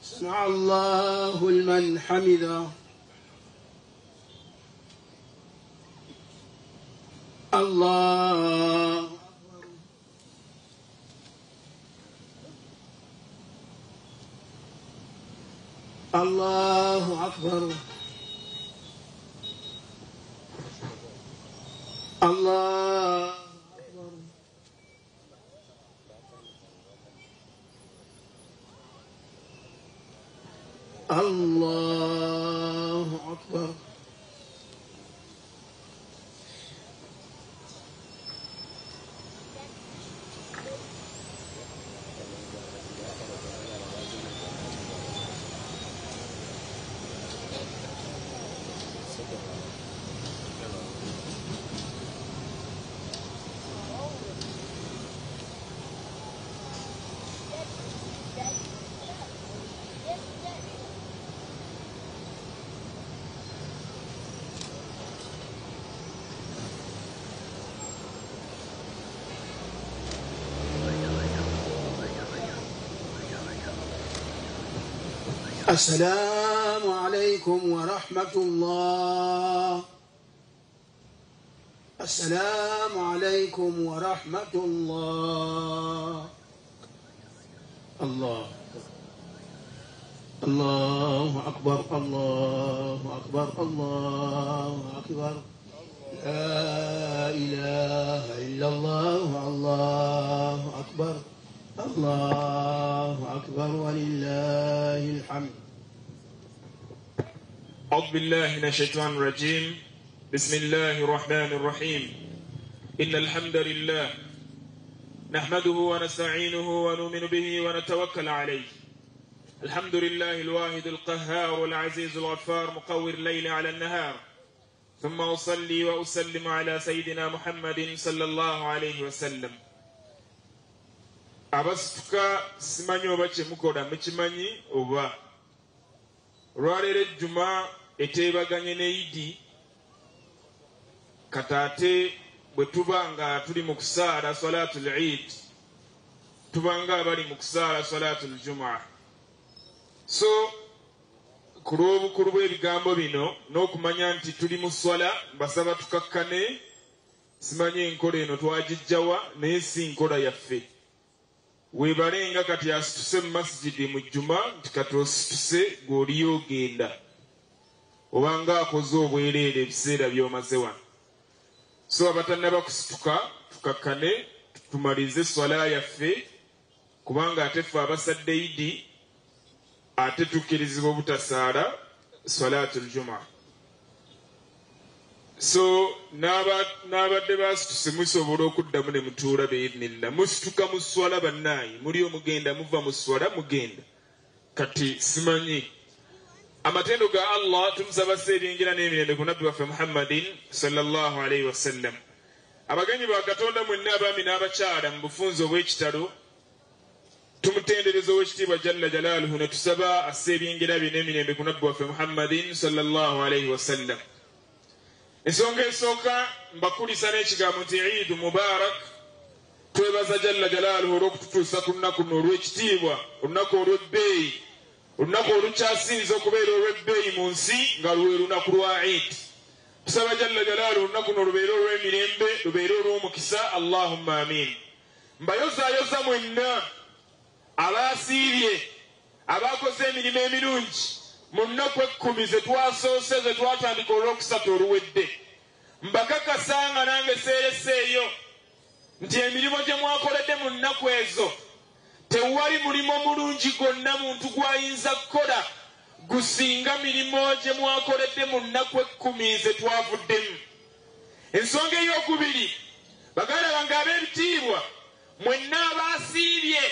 سمع الله لمن حمده. الله الله أكبر. الله أكبر. الله أكبر. السلام عليكم ورحمة الله. السلام عليكم ورحمة الله. الله الله أكبر. الله أكبر. الله أكبر. لا إله إلا الله. الله أكبر. الله أكبر ولله الحمد. أعوذ بالله من الشيطان الرجيم. بسم الله الرحمن الرحيم. إن الحمد لله نحمده ونستعينه ونؤمن به ونتوكل عليه. الحمد لله الواحد القهار والعزيز الغفار مقور الليل على النهار. ثم أصلي وأسلم على سيدنا محمد صلى الله عليه وسلم. abasituka simanyi oba kyemukola mukimanyi oba olwaleero ejjuma eteebaganye ne idi kataate bwe tuba nga tuli mu kusaala salaatul eid tuba nga abali mu kusaala salaatul jumaa So ku lw'obukulu bw'ebigambo bino n'okumanya nti tuli mu swala mbasaba tukakkane. Simanyi enkola eno twagijjawa naye si nkola yaffe. Weebalenga kati asituse mu masijidi mu jjuma nti kati osituse gw'oliyo ogenda obanga akoze obwereere ebiseera by'omaze wano. So abatannaba kusituka tukakkane tumalize swala yaffe kubanga ate ffe abasadde idi ate tukkirizibwa obutasaala swalatul juma. So n'abadde basituse musobola okuddamu ne mutuula biidhnillah. Musituka mu swala bannaayi muli omugenda muva mu swala mugenda. Kati simanyi amatendo ga Allah tumusaba seebyengera n'emirembe ku nabbi waffe Muhammadin sallallahu alayhi wasallam. Abagenyi ba Katonda mwenna abaami n'abakyala mu bufunze obw'ekitalo tumutendereza ow'ekitiibwa jalla jalaaluhu ne tusaba asseebyengera bye n'emirembe ku nabbi waffe Muhammadin sallallahu alayhi wasallam. Ensonga esooka mbakulisa n'ekigambo nti Eid Mubarak. Twebaza jalla jalaaluhu olw'okututuusa ku lunaku luno olw'ekitiibwa, olunaku olw'ebbeeyi, olunaku olukyasinze okubeera olw'ebbeeyi mu nsi nga lwe lunaku lwa Eid. Tusaba jalla jalaaluhu olunaku luno lubeere olw'emirembe, lubeere olw'omukisa. Allahumma amiin. Mbayozaayoza mwenna abaasiibye, abaakoze emirimu emirungi mu nnaku 10 ze twasoose ze twatandika olw'okusatu oluwedde. Mbakakasa nga nange seereseeyo nti emirimu gye mwakoledde mu nnaku ezo tewali mulimo mulungi gwonna muntu gw'ayinza kukola gusinga mirimo gye mwakoledde mu nnaku 10 ze twavuddemu. Ensonga ey'okubiri, baganda bange ab'ebitiibwa mwenna abaasiibye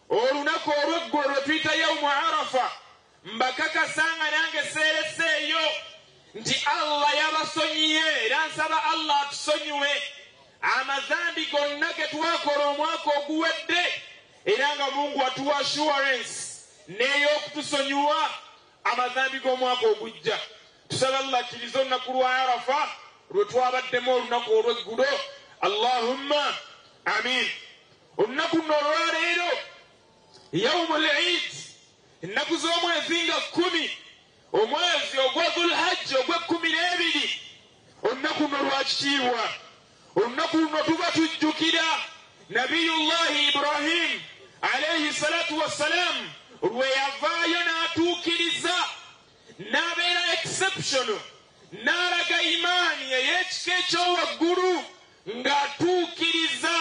olunaku olw'eggulu lwe tuyita yawmu Arafa, mbakakasanga nange seereseeyo nti Allah yabasonyiye era nsaba Allah atusonyiwe amazambi gonna ge twakola omwaka oguwedde era nga Mungu atuwa assurance n'ey'okutusonyiwa amazambi g'omwaka ogujja. Tusaba Allah akkiriza olunaku lwa Arafa lwe twabaddemu olunaku olw'eggulo. Allahumma amiin. Olunaku luno olwaleero yawmul Eid, ennaku z'omwezi nga 10 omwezi ogwa Dhul-Hajj ogw'e12. Olunaku luno lwakitiibwa. Olunaku luno tuba tujjukira Nabiyullahi Ibrahim alayhi salatu wassalaam lwe yavaayo n'atuukiriza n'abeera exceptional n'alaga imaani ey'ekika ekyowaggulu ng'atuukiriza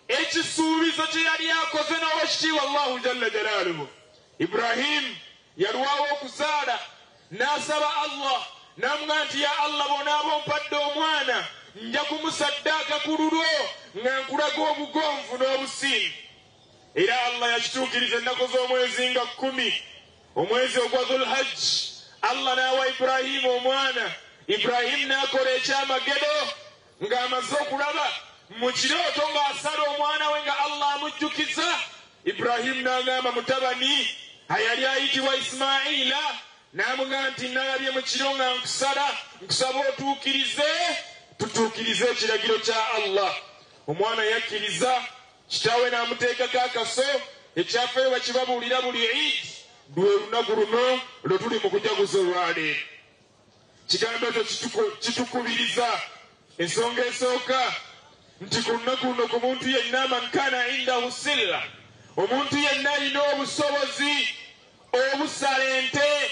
ekisuubizo kye yali akoze n'owekitiibwa Allahu jalla jalaaluhu. Ibrahim yalwawo okuzaala n'asaba Allah n'amugaa nti ya Allah bw'onaaba ompadde omwana nja kumusaddaaka ku lulwo nga nkulaga obugonvu n'obusiimu. Era Allah yakituukiriza ennaku z'omwezi nga 10 omwezi ogwa Dhul-Hajj. Allah n'awa Ibrahim omwana. Ibrahim n'akola ekyamagero ng'amaze okulaba mu kirooto ng'asala omwana we nga Allah amujjukiza. Ibrahim n'agamba mutabani ayali ayitibwa Ismaila n'amugaa nti nalabye mu kiro nga nkusaba otuukirize, tutuukirize ekiragiro kya Allah. Omwana yakkiriza, kitaawe n'amuteekako akaso. Ekyafeyo bakibabuulira buli Eid, lwe lunaku luno lwe tuli mu kujaguza olwaleero. Kigambo ekyo kitukubiriza. Ensonga esooka nti ku lunaku luno ku muntu yenna man kaana indahu silla, omuntu yenna alina obusobozi obusala ente,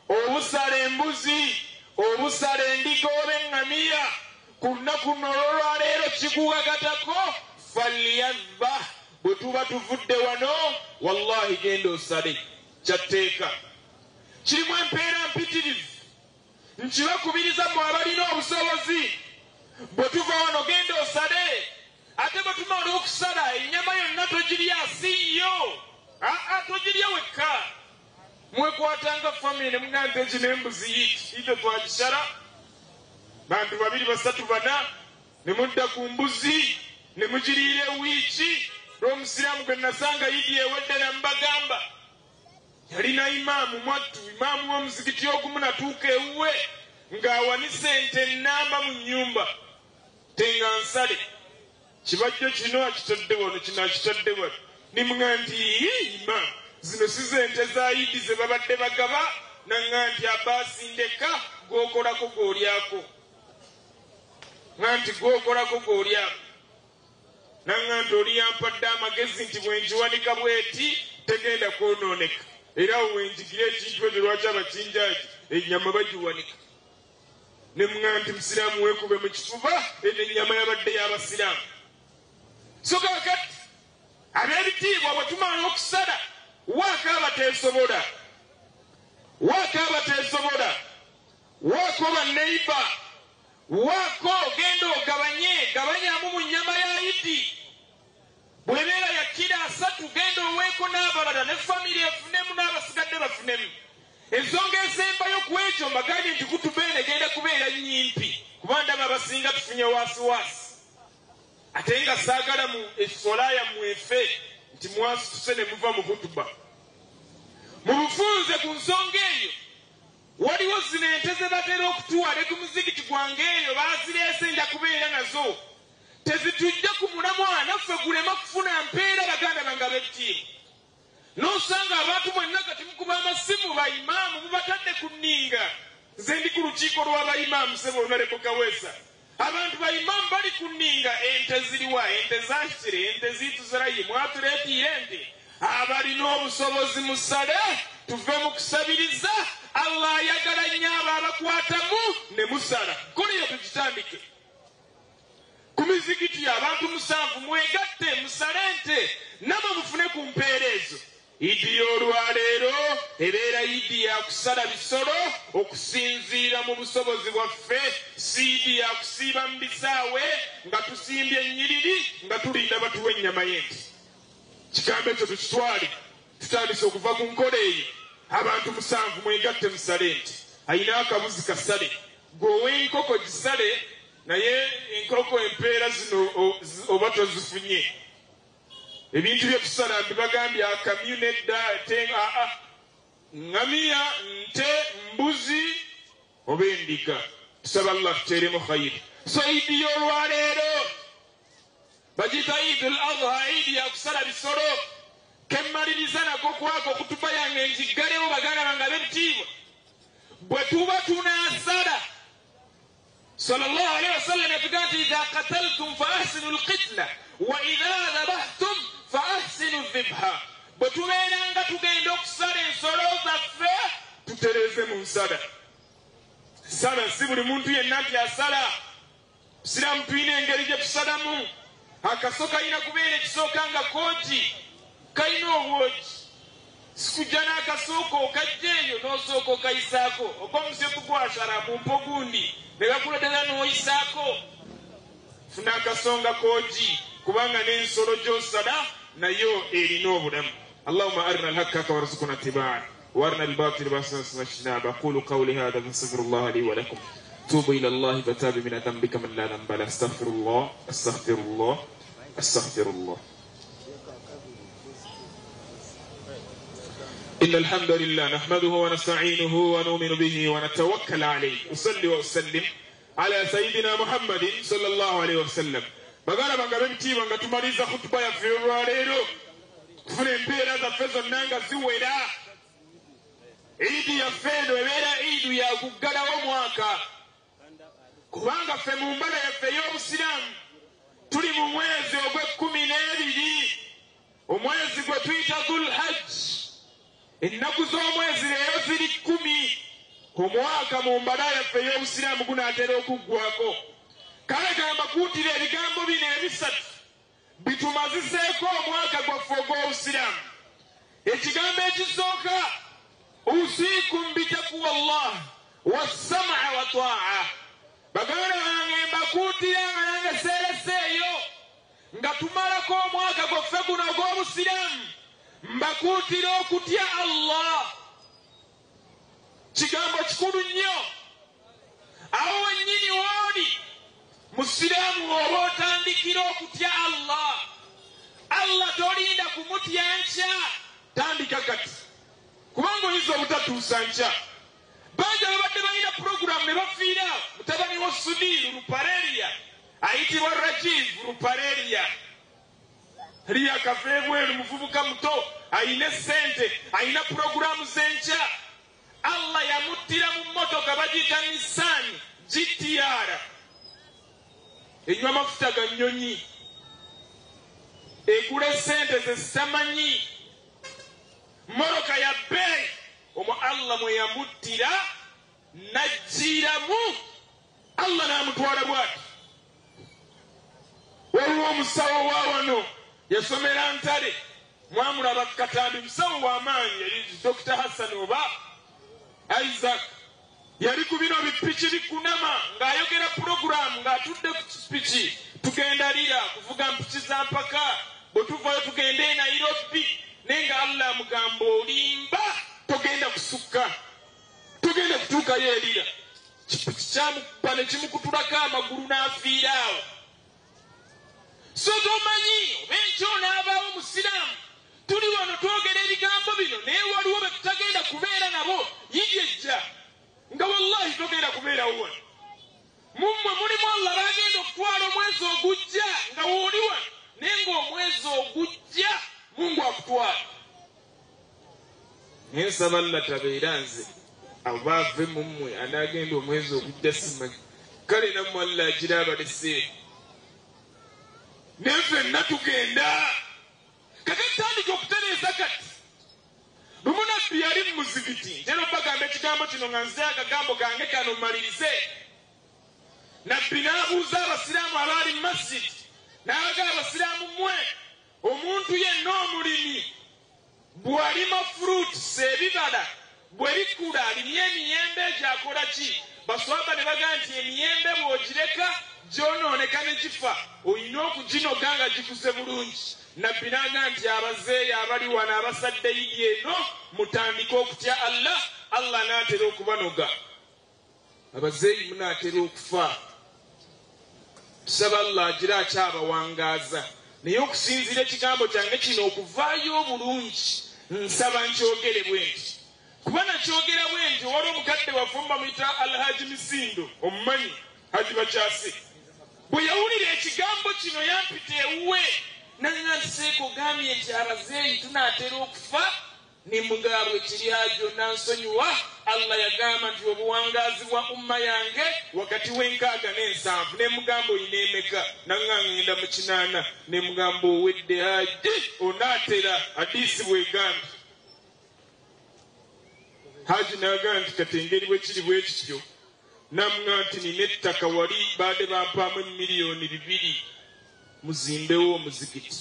obusala embuzi, obusala endiga oba eŋŋamiya, ku lunaku luno olwaleero kikugagatako falyadhbah. Bwe tuba tuvudde wano wallahi genda osale, kyatteeka. Kirimu empeera mpitirivu. Nkibakubiriza mmwe abalina obusobozi, bwe tuva wano genda osale. Ate bwe tumala okusala ennyama yonna togirya siiyo. Togirya wekka. Mwekwatanga famire ne mugaa nti egi n'embuzi yiti ite twagisala. Bantu 2 3 4 ne mudda ku mbuzi ne mugiriira ewiiki. Lw'omusiraamu gwe nasanga yidi ewedde ne mbagamba yalina imaamu mwattu, imaamu w'omuzikiti ogumu natuuka ewuwe ng'awanise ente ennamba mu nnyumba tenga nsale. Kibajjo kino akitadde wano, kino akitadde wano. Nimugaa nti imaamu zino sizente za idi ze babadde bagaba nanga nti Abasi ndeka gwokolako gw'olyako nganti gwokolako gw'olyako nanga nti oli yampadde amagezi nti bwenjiwanika bweti tegenda kwonooneka era wenjigire ekintu ekyo lwaki abakinjaaji ennyama bagiwanika ne mwanti musiraamu weekube mu kifuba ennyama yabadde y'abasiraamu so kakati ab'ebitiibwa bwe tumala okusala waako abateesobola waako banneiba waako ogenda gabanyamu mu nnyama ya idi bw'ebeera ya kiro 3 genda oweeko n'abalala ne famire efunemu n'abasigadde bafunemu ensonga esembayo ku ekyo mbagambye nti kutubeera egenda kubeera nnyimpi kuba ndaba abasinga tufunye waasiwaasi ate nga saagala mu esolaya mwefe nti mwasituse ne muva mu kutuba mu bufunze ku nsonga eyo waliwo zino ente ze batera okutuwala ku muzigiti gwange eyo baazireese nja kubeera nazo tezitujja ku mulamwa naffe gulema kufuna mpeera baganda bange ab'ebitiibwa n'osanga abantu mwenna kati mukuba amasimu bayimaamu mubatadde ku nninga nze ndi ku lukiiko lw'abayimaamu sebo onaleko kaweesa abantu bayimaamu bali ku nninga ente ziriwa ente zakire ente ziituzalaye mwatuleetiire ente abalina obusobozi musale tuve mu kusabiriza Allah ayagala nnyo abo abakwatamu ne musala koliyo tukitandike ku mizigiti abantu 7 mwegatte musale ente nabo mufune ku mpeera ezo idi y'olwaleero ebeera idi yakusala bisolo okusinziira mu busobozi bwaffe siidi yakusiiba mu bisaawe nga tusimbye ennyiriri nga tulinda batuwa ennyama y'ente kigambo ekyo tukitwale tutandise okuva ku nkola eyo abantu 7 mwegatte musale ente ayina akabuzi kasale gweow'enkoko gisale naye enkoko empeera zino oba tozifunye ebintu byetusala mbibagambye akamyu nedda ngamiya nte mbuzi oba endiga tusaba Allah tuteeremu khayiri so idi y'olwaleero bagita idul adha idi yakusala bisolo kemmaliriza nako kwako okutuba yange njiggalewo baganda bange ab'ebitiibwa bwe tuba tunaasala sallallahu alaihi wasallam yatugaa nti idha qataltum fa ahsinu lqitla wa idha dhabahtum fa ahsinu dhibha bwe tubeeranga tugenda okusala ensolo zaffe tutereze mu nsala sala si buli muntu yenna nti asala siraamu tulina engeri gye tusalamu akaso kalina kubeera ekisooka nga kooti kalina obwogi sikujja n'akasooka okajja eyo n'osooka okayisaako okomusyo tugwasala mu mpo gundi ne gakuletera n'oyisaako funa akasonga koogi kubanga n'ensolo gy'osala nayo erina obulamu allahumma arina alhaqqa haqqa warzuqna ittiba'ah وارنا الباطل باطلا واجتنابه اقول قولي هذا فاستغفر الله لي ولكم توبوا الى الله فتاب من ذنبك من لا ذنب له استغفر الله استغفر الله استغفر الله ان الحمد لله نحمده ونستعينه ونؤمن به ونتوكل عليه اصلي واسلم على سيدنا محمد صلى الله عليه وسلم bagala bagabemitiibwa nga tumaliza khutuba yaffe olwaleero tufuna empeera zaffe zonna nga ziwera idi yaffe eno ebeera idu yakuggalawo mwaka kubanga ffe mu mbala yaffe ey'obusiraamu tuli mu mwezi ogw'12 omwezi gwe tuyita dhulhajji ennaku z'omwezi leero ziri 10 omwaka mu mbala yaffe ey'obusiraamu gunaatera okuggwako kale gamba kuutira ebigambo bino ebisatu bitumaziseeko omwaka gwaffe ogw'obusiraamu ekigambo ekisooka usikum bitaqwa Allah wassam'a wa ta'a baganda bange mbakuutira nga nange seereseeyo nga tumalako omwaka gwaffe guno ogw'obusiraamu mbakuutira okutya Allah kigambo kikulu nnyo awo wennyini wooli musiraamu oba otandikira okutya Allah tolinda kumutya nkya tandika kati kubanga oyinza obutatuusa nkya bangi babadde balina puroguramu ne bafiira mutabani wa Sudiru Lupareria ayitibwa Rajiv Lupareria riya kava ebweru muvubuka muto ayina sente ayina programu zencha Allah yamuttira mu motoka bagita Nissan GTR enywa mafuta ga nnyonyi egula sente zesitamanyi moroka ya bei omwo Allah mwe yamuttira najjiramu Allah n'amutwala bwati waliwo omusawo wa wano yasomera Ntale mwamulaba Katambi musawo w'amaanyi yali Dr. Hassan oba Isaac yali ku bino bipiki bikunama ng'ayogera puroguramu ng'atudde ku kipiki tugenda lira kuvuga mpiki za mpaka bwe tuvayo tugenda e Nairobi naye nga Allah amugamba olimba togenda kusukka togenda kutuukayo erira kipiki kyamukuba ne kimukutulako amagulu n'afiira awo so tomanyi oba enkyo n'abaawo musiraamu tuli wano twogera ebigambo bino naye waliwo be tutagenda kubeera nabo yijejja nga wallahi togenda kubeerawo wano mummwe mulimu Allah bagenda okutwala omwezi ogujja nga wooli wano naye ng'omwezi ogujja Mungu akutwala naye nsaba Allah tabeera nze aba ave mummwe anaagenda omwezi ogujja simanyi kale nammwe Allah agira abalese naye ffenna tugenda kati tutandika okutereeza kati lumu nabbi yali mu muzikiti ntera obagamba ekigambo kino nga nze akagambo kange kano mmalirize nabbi n'abuuza abasiraamu abaali mu masjidi n'abaga abasiraamu mmwe omuntu yenna omulimi bw'alima fruits ebibala bwe bikula alimye emiyembe egyo akola ki baswaba ne bagaa nti emiyembe bw'ogireka gyonooneka ne gifa olina okuginoga nga gikuze bulungi nabbi n'agaa nti abazeeyo abali wano abasadde yidi eno mutandike okutya Allah n'atera okubanoga abazeeyi munaatera okufa tusaba Allah agira akyabawangaaza naye okusinziira ekigambo kyange kino okuvaayo obulungi nsaba nkyogere bwenti kuba nakyogera bwenti wali omukadde wafumba muyita Alhaji Misindo omumanyi Haji Bakyase bwe yawulira ekigambo kino yampita ewuwe nanga nti Seeko gambye nti abazeeyi tunaatera okufa nimugamba ekiri ajo nansonyiwa Allah yagamba nti obuwangaazi bwa umma yange wakati w'enkaaga n'ensanvu nemugamba oyina emeka nanga ngenda mu 8 nemugamba owedde haji onaatera hadiisi bwegambye Haji n'agamba nti kati engeri bwe kiri bwe kityo namugamba nti nina ettaka wali baade bampaamu miliyoni 2 muzimbewo omuzikiti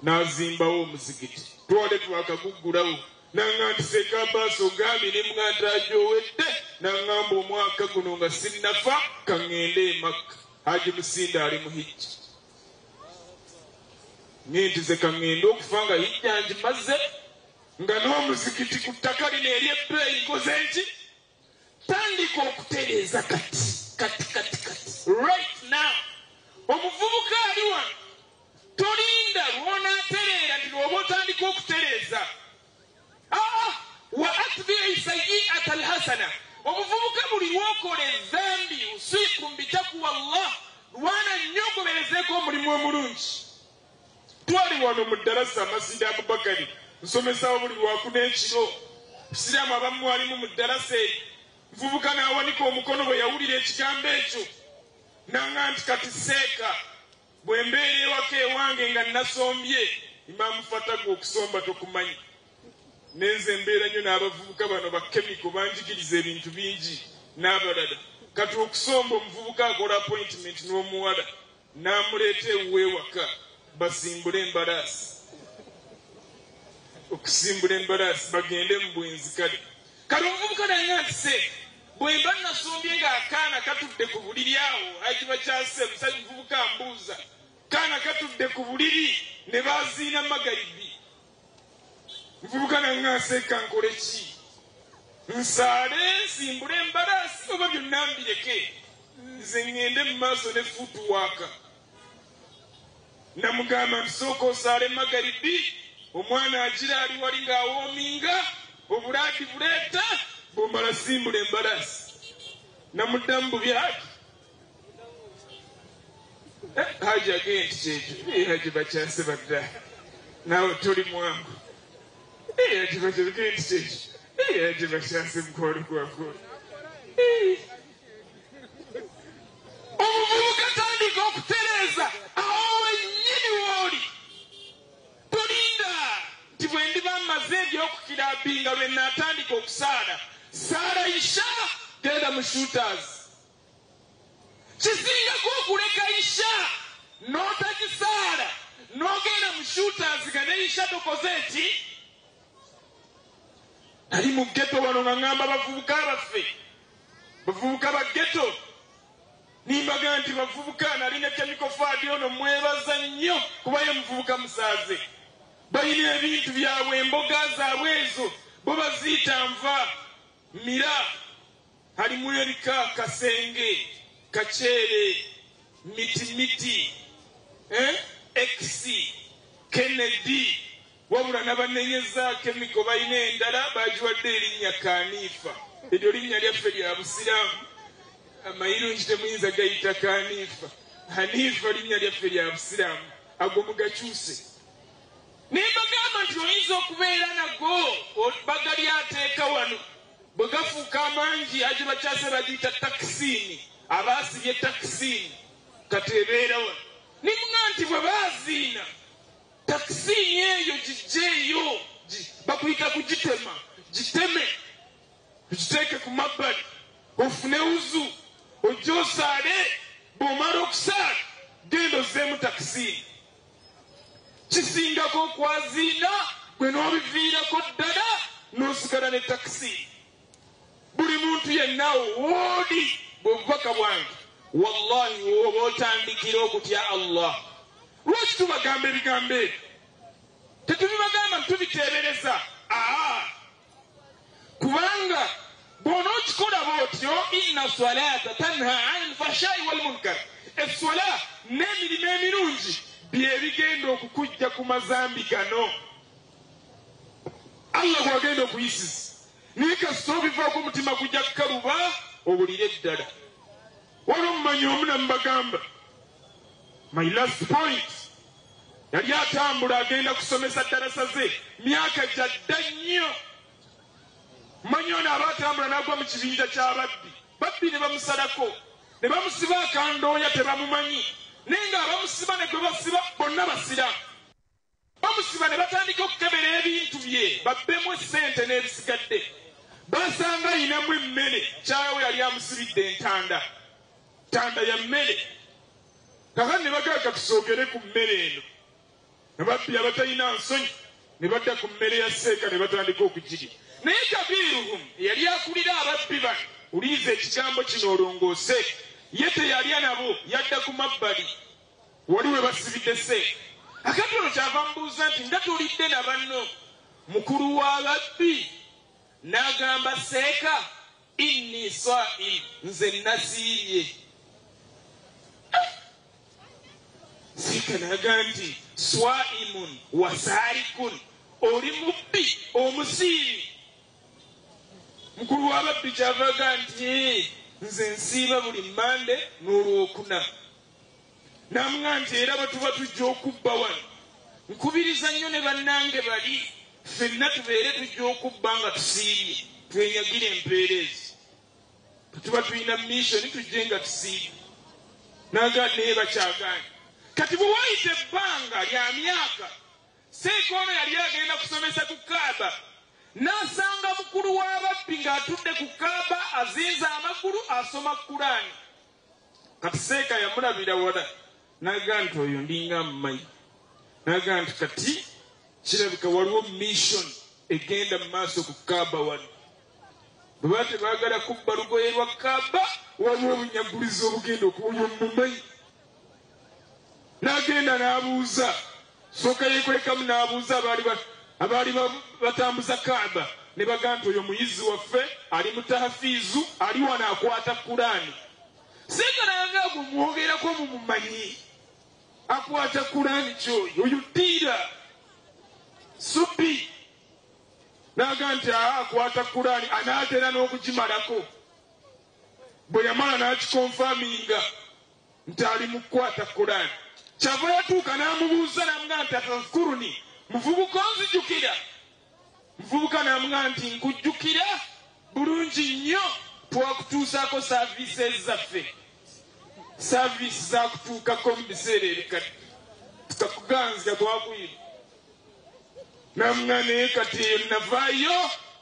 n'azimbawo omuzikiti twale twakaguggulawo nanga nti Seeka Abbas ogambye nemugamba nti ajowedde nangamba omwaka guno nga sinnafa kaŋŋende e Makka Haji Musinda ali mu hijja nye nti ze kaŋŋende okufa nga hijja ngimaze nga n'omuzikiti ku ttaka lino ery'ebbeeyi nkoze nki tandika okutereeza kati right now omuvubuka ali wano tolinda lw'onaatereera nti lwoba otandika okutereeza wa atbi'i sayyi'ata alhasana omuvubuka buli lwokola ezambi usiku mbitakuwa Allah lwana nnyo ogoberezeeko omulimu omulungi twali wano mu ddarasa Masjidi Abubakari nsomesaawo buli lwakuna ekiro siraamu abamu walimu mu ddarasa eyo nvubuka n'awanika omukono bwe yawulira ekigambo ekyo nanga nti kati Seeka bwe mbeera ewaka ewange nga nasombye Imaamu Fatagu okusomba tokumanyi nenze mbeera nnyo n'abavubuka bano bakemiko banjigiriza ebintu bingi n'abalala kati okusomba omuvubuka akola appointment n'omuwala n'amuleeta ewuwe ewaka basimbule embalaasi okusimbula embalaasi bagende mu bwenzi kale kale omuvubuka nanga nti Seeka bwe mba nasombye ng'akaana katudde ku buliri awo Haji Bakyase musajja muvubuka mbuuza kaana katudde ku buliri ne baziina magalibi muvubuka nanga Seeka nkole ki nsaale nsimbule embalaasi oba byonna mbireke nze ŋŋende mu maaso ne fuutuwaaka namugamba nti sooka osaale magalibi omwana agira ali wali ng'awoominga obulaadi buleeta bw'omala simbula embalaasi namuddamu bubi Haji agenti kyekyo Haji Bakyase badda nawe tuli mwangu atibakyebikendiseki atibakyase mukwano gwakula omuvubuka tandika okutereeza awo wennyini wooli tolinda nti bwe ndiba mmaze ebyokukirabinga lwe naatandika okusaala saala isha genda mu shooters kisingako okuleka isha n'otagisaala n'ogenda mu shooters nga ne isha tokoze eki ali mu ghetto wano nga ŋŋamba bavubuka baffe bavubuka ba ghetto nimbaga nti bavubuka nalina chemical fadi ono mwebaza nnyo kubayo muvubuka musaaze balina ebintu byabwe emboga zaabwe ezo bo baziyita nva mira halimu erika kasenge kaceere mitimiti x kennedy wabula nabanenyeza kemiko balina endala bagiwadde erinnya kaniifa eryo linnya lyaffe lya busiraamu amayirungi temuyinza gayita kaniifa haniifa linnya lyaffe lya busiraamu ago mugakyuse nimbagamba nti oyinza okubeera nago bagali ateeka wano bwe gafuuka amangi agi bakyase bagiyita takisiini abaasibye takisiini kati ebeera wano nimuga nti bwe baaziina takisiini eyo gijjeeyo bakuyita kugitema giteme tugiteeke ku mabbali ofune wuzu ojja osaale bw'omala okusaala genda ozzeemu takisiini kisingako okwaziina gwe n'obiviirako ddala n'osigala ne takisiini buli muntu yennaawo wooli bw'obubaka bwange wallahi woba otandikira okutya allah lwaki tubagamba ebigambo ebyo tetubibagamba ntubiteebereza kubanga bw'onookikola bw'otyo inna salata tanha ani lfahshai walmunkar essola n'emirimu emirungi byebigenda okukujja ku mazambi gano allah bw'agenda okuyisiza naye kasita obivaako omutima gujja kukaluba obulire eddala waliwo mumanyi omu namubagamba my last point yali atambula agenda kusomesa darasa ze myaka gyadda nnyo manyi ono aba atambula n'agwa mu kibinja ky'ababbi babbi ne bamusalako ne bamusiba akandooya tebamumanyi naye ng'abamusiba ne gwe basiba bonna basiramu bamusiba ne batandika okukebera ebintu bye babbemu essente n'ebisigadde basanga ayinamu emmere kyawe yali amusibidde entanda ya mmere kakati ne bagaaga tusoogere ku mmere eno ababbi abatalina nsonyi ne badda ku mmere ya seeka ne batandika okugirya naye kabiruhum yali akulira ababbi bano uliiza ekigambo kino olongoose ye teyalya nabo yadda ku mabbali wali we basibidde seeka akati ono kyava mubuuza nti nga tulidde na banno mukulu w'ababbi n'agamba seeka inni saim nze nasiibye seeka n'agamba nti swaimun wasaarikun oli mubbi omusiibi mukulu w'ababbi kyavaga nti nze nsiiba buli mmande n'olwokuna namuga nti era bwe tuba tujja okubba wano nkubiriza nnyo ne bannange bali ffenna tubeere tujja okubba nga tusiibye twenyagire empeerezi tetuba tulina missoni tujje nga tusiibye naga naye bakyagaanye kati bwe wayita ebbanga lya myaka seeka ono yali agenda kusomesa ku kaaba n'asanga mukulu w'ababbi ng'atudde ku kaaba azinza amagulu asoma kulaani kati seeka yamulabira wala naga nti oyo ndinga mmanyi naga nti kati kirabika waliwo mission egenda mu maaso ku kaaba wano bwe baba tebaagala kubba lugoye lwa kaaba waliwo obunyagulizi obugenda okuwonya omumanyi n'agenda n'abuuza sooka yeekwekamu n'abuuza abaali batambuza kaaba ne baga nti oyo muyizi waffe ali mutahafiizu ali wano akwata kulaani seeka naga gwe mwogerako mumumanyi akwata kulaani kyoyo oyo ddiira subbi naga nti akwata kulaani anaatera n'okugimalako bwe yamala n'akikonfaminga nti ali mu kukwata kulaani kyava yatuuka n'amubuuza namuga nti atazkuruni muvubuka onzijukira muvubuka namugamba nti nkujjukira bulungi nnyo twakutuusaako saaviisi zaffe saaviisi zakutuukako mu biseera ebikadde tukakuganzika twakuyira namugamba naye kati eyo navaayo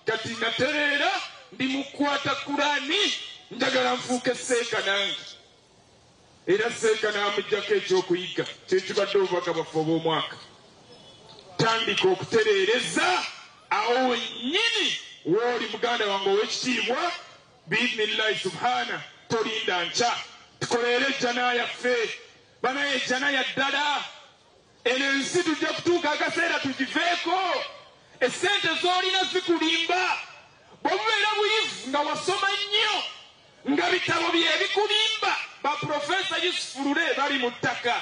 kati natereera ndi mukwata kurani njagala nfuuke seeka nange era seeka n'amugjako ekyokuyiga kyekibadde obubaka bwaffe obw'omwaka tandika okutereereza awo wennyini wooli muganda wange ow'ekitiibwa biidhnillahi subhana tolinda nca tukoleere ejjana yaffe banaye ejjana ya ddala eno ensi tujja kutuuka akaseera tugiveeko essente z'olina zikulimba bw'obubeera buyivu nga wasoma nnyo nga bitabo byebikulimba baprofesa yusufu lule bali mu ttaka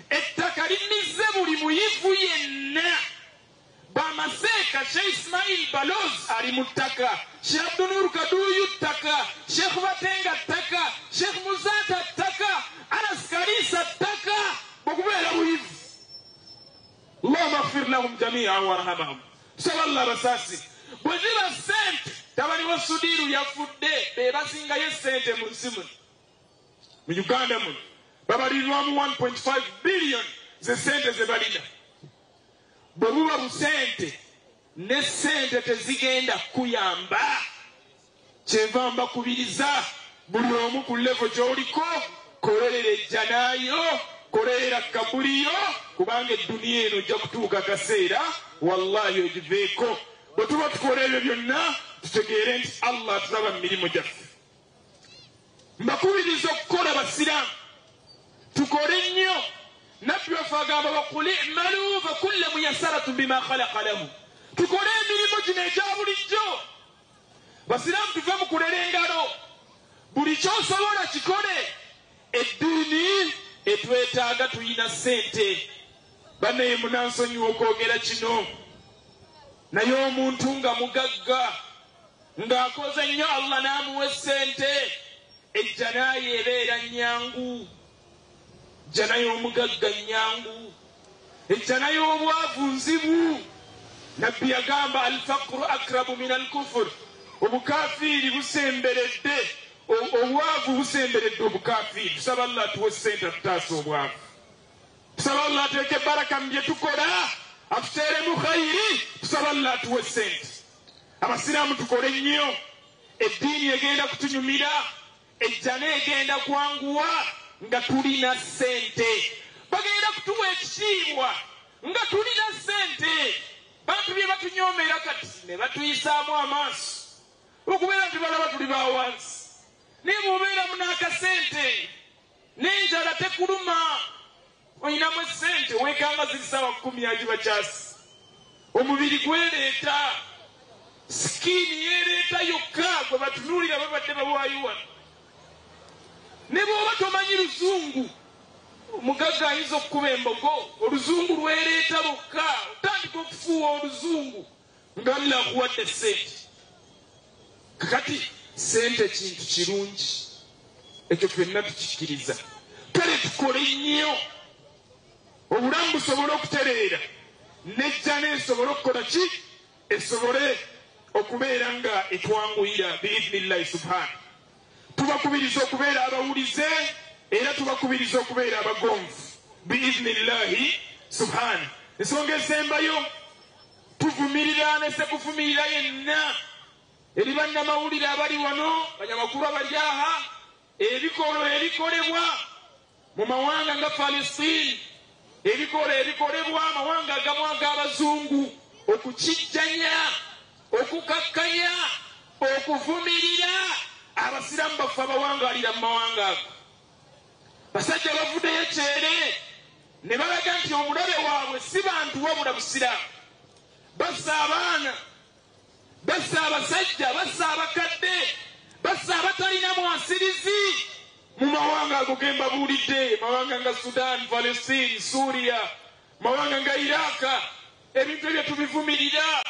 ettaka limize buli muyivu yenna bamaseeka sheikh ismail baloz ali mu ttaka sheikh abdunur kaduyu ttaka sheikh batenga ttaka sheikh muzata ttaka anas kalisa ttaka bw'okubeera buyivu allahumma ighfir lahum jamian warhamahum saballa basasi bwe ziba sente tabaliwo sudiru yafudde be basingayo sente mu nsi muno mu uganda muno babalirwamu 1.5 billion ze sente ze balina bwe buba busente ne sente tezigenda kuyamba kyenva mbakubiriza buli omu ku levo gy'oliko kolerera ejjanaayo kolerera kabuliyo kubanga edduniya eno ojja kutuuka akaseera wallahi ogiveeko bwe tuba tukola ebyo byonna tutegeere nti allah atulaba mu mirimu gyaffe mbakubiriza okukola basiraamu tukole nnyo nabbi waffe agamba waqul i'malu fakulla muyasaratun bima khalaqa lahu tukole emirimu gino egya bulijjo basiraamu tuve mu kulera engalo buli kyosobola kikole eddiini etwetaaga tuyina ssente banaye munansonyiwa okwogera kino naye omuntu nga mugagga ng'akoze nnyo allah n'amuwa essente ejjanayo ebeera nnyangu ejjanayo omugagga nnyangu ejjanayo obwavu nzibu nabbi yagamba alfaqru akrabu min alkufur obukafiiri busemberedde obwavu busemberedde obukafiiri tusaba allah atuwe essente atutaasa obwavu tusaba allah ateeke baraka mu bye tukola atuteeremu khayiri tusaba allah atuwe essente abasiraamu tukole nnyo eddiini egenda kutunyumira ejjana egenda kwanguwa nga tulina ssente bagenda kutuwa ekitiibwa nga tulina ssente bantu bye batunyoomera kati ne batuyisaamu amaaso okubeera nti balaba tuli bawansi naye bw'obeeramu n'akasente n'enjala tekuluma oyinamu essente weekanga ziri ssaawa 10 agibakyasi omubiri gwereeta sikiini yeereeta yokka gwe batunuulira babadde bawaayo wano ne bw'oba tomanyi luzungu omugagga ayinza okukuba embogo oluzungu lwereeta lwokka otandika okufuuwa oluzungu nga nlakuwadde ssente kakati ssente kintu kirungi ekyo ffenna tukikkiriza kale tukole nnyo obulamu busobole okutereera nejjana esobole okukola ki esobole okubeera nga etwanguyira biidhnillahi subhana tubakubiriza okubeera abawulize era tubakubiriza okubeera abagonvu biidhnillahi subhana ensonga esembayo tuvumirira nesekuvumirira yenna eri bannamawulire abali wano banyamakulu abali aha ebikolo ebikolebwa mu mawanga nga Palestine ebikolo ebikolebwa amawanga agamu ag'abazungu okukijjanya okukakkanya okuvumirira abasiraamu baffe abawangalira mu mawanga ago basajja bavuddeyo kyere ne balaga nti omulabe waabwe si bantu wabula busiraamu bassa abaana bassa abasajja bassa abakadde bassa abatalina mwasirizi mu mawanga ago gemba buulidde mawanga nga Sudan, Palestine, Suria, mawanga nga Iraka ebintu ebyo tubivumirira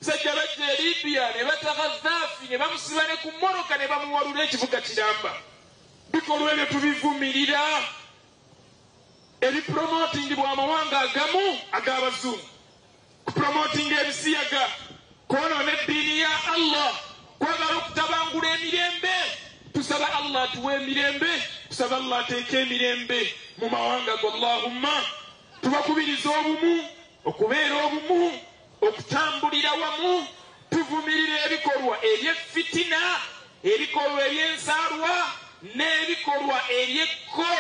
sajja bajja e Libya ne batta Gaddafi ne bamusiba ne ku Moroka ne bamuwalula ekibuga kiramba bikolwa ebyo tubivumirira ebipromotingibwa amawanga agamu ag'abazungu kupromoting ebisiyaga kwonoona eddiini ya Allah kwagala okutabangula emirembe tusaba Allah atuwe emirembe tusaba Allah ateeke emirembe mu mawanga go Allahumma tubakubiriza obumu okubeera obumu okutambulira wamu tuvumirira ebikolwa eby'effitina ebikolwa eby'ensaalwa n'ebikolwa eby'ekko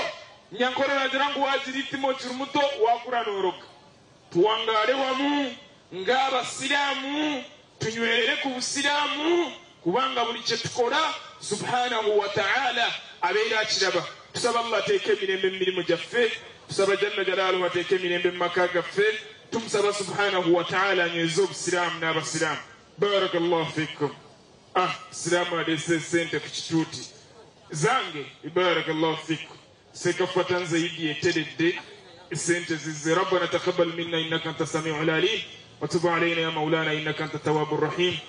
nyankolerazira waziri Timothy Muto wakula n'oroga tuwangaale wamu ng'abasiraamu tunywerere ku busiraamu kubanga buli kye tukola subhanahu wa ta'ala abeera akiraba tusaba Allah ateeke emirembe mu mirimu gyaffe tusaba jalla jalaaluhu ateeke emirembe mu maka gaffe tumusaba subhanahu wa ta'ala anyweze obusiraamu n'abasiraamu barakallahu fikum siraamu adeese sente ku kituuti zange barakallahu fikum sekafata nzayidi eteredde sente zizze rabbana taqabbal minna innaka anta samiul alim وتب علينا يا مولانا إنك أنت التواب الرحيم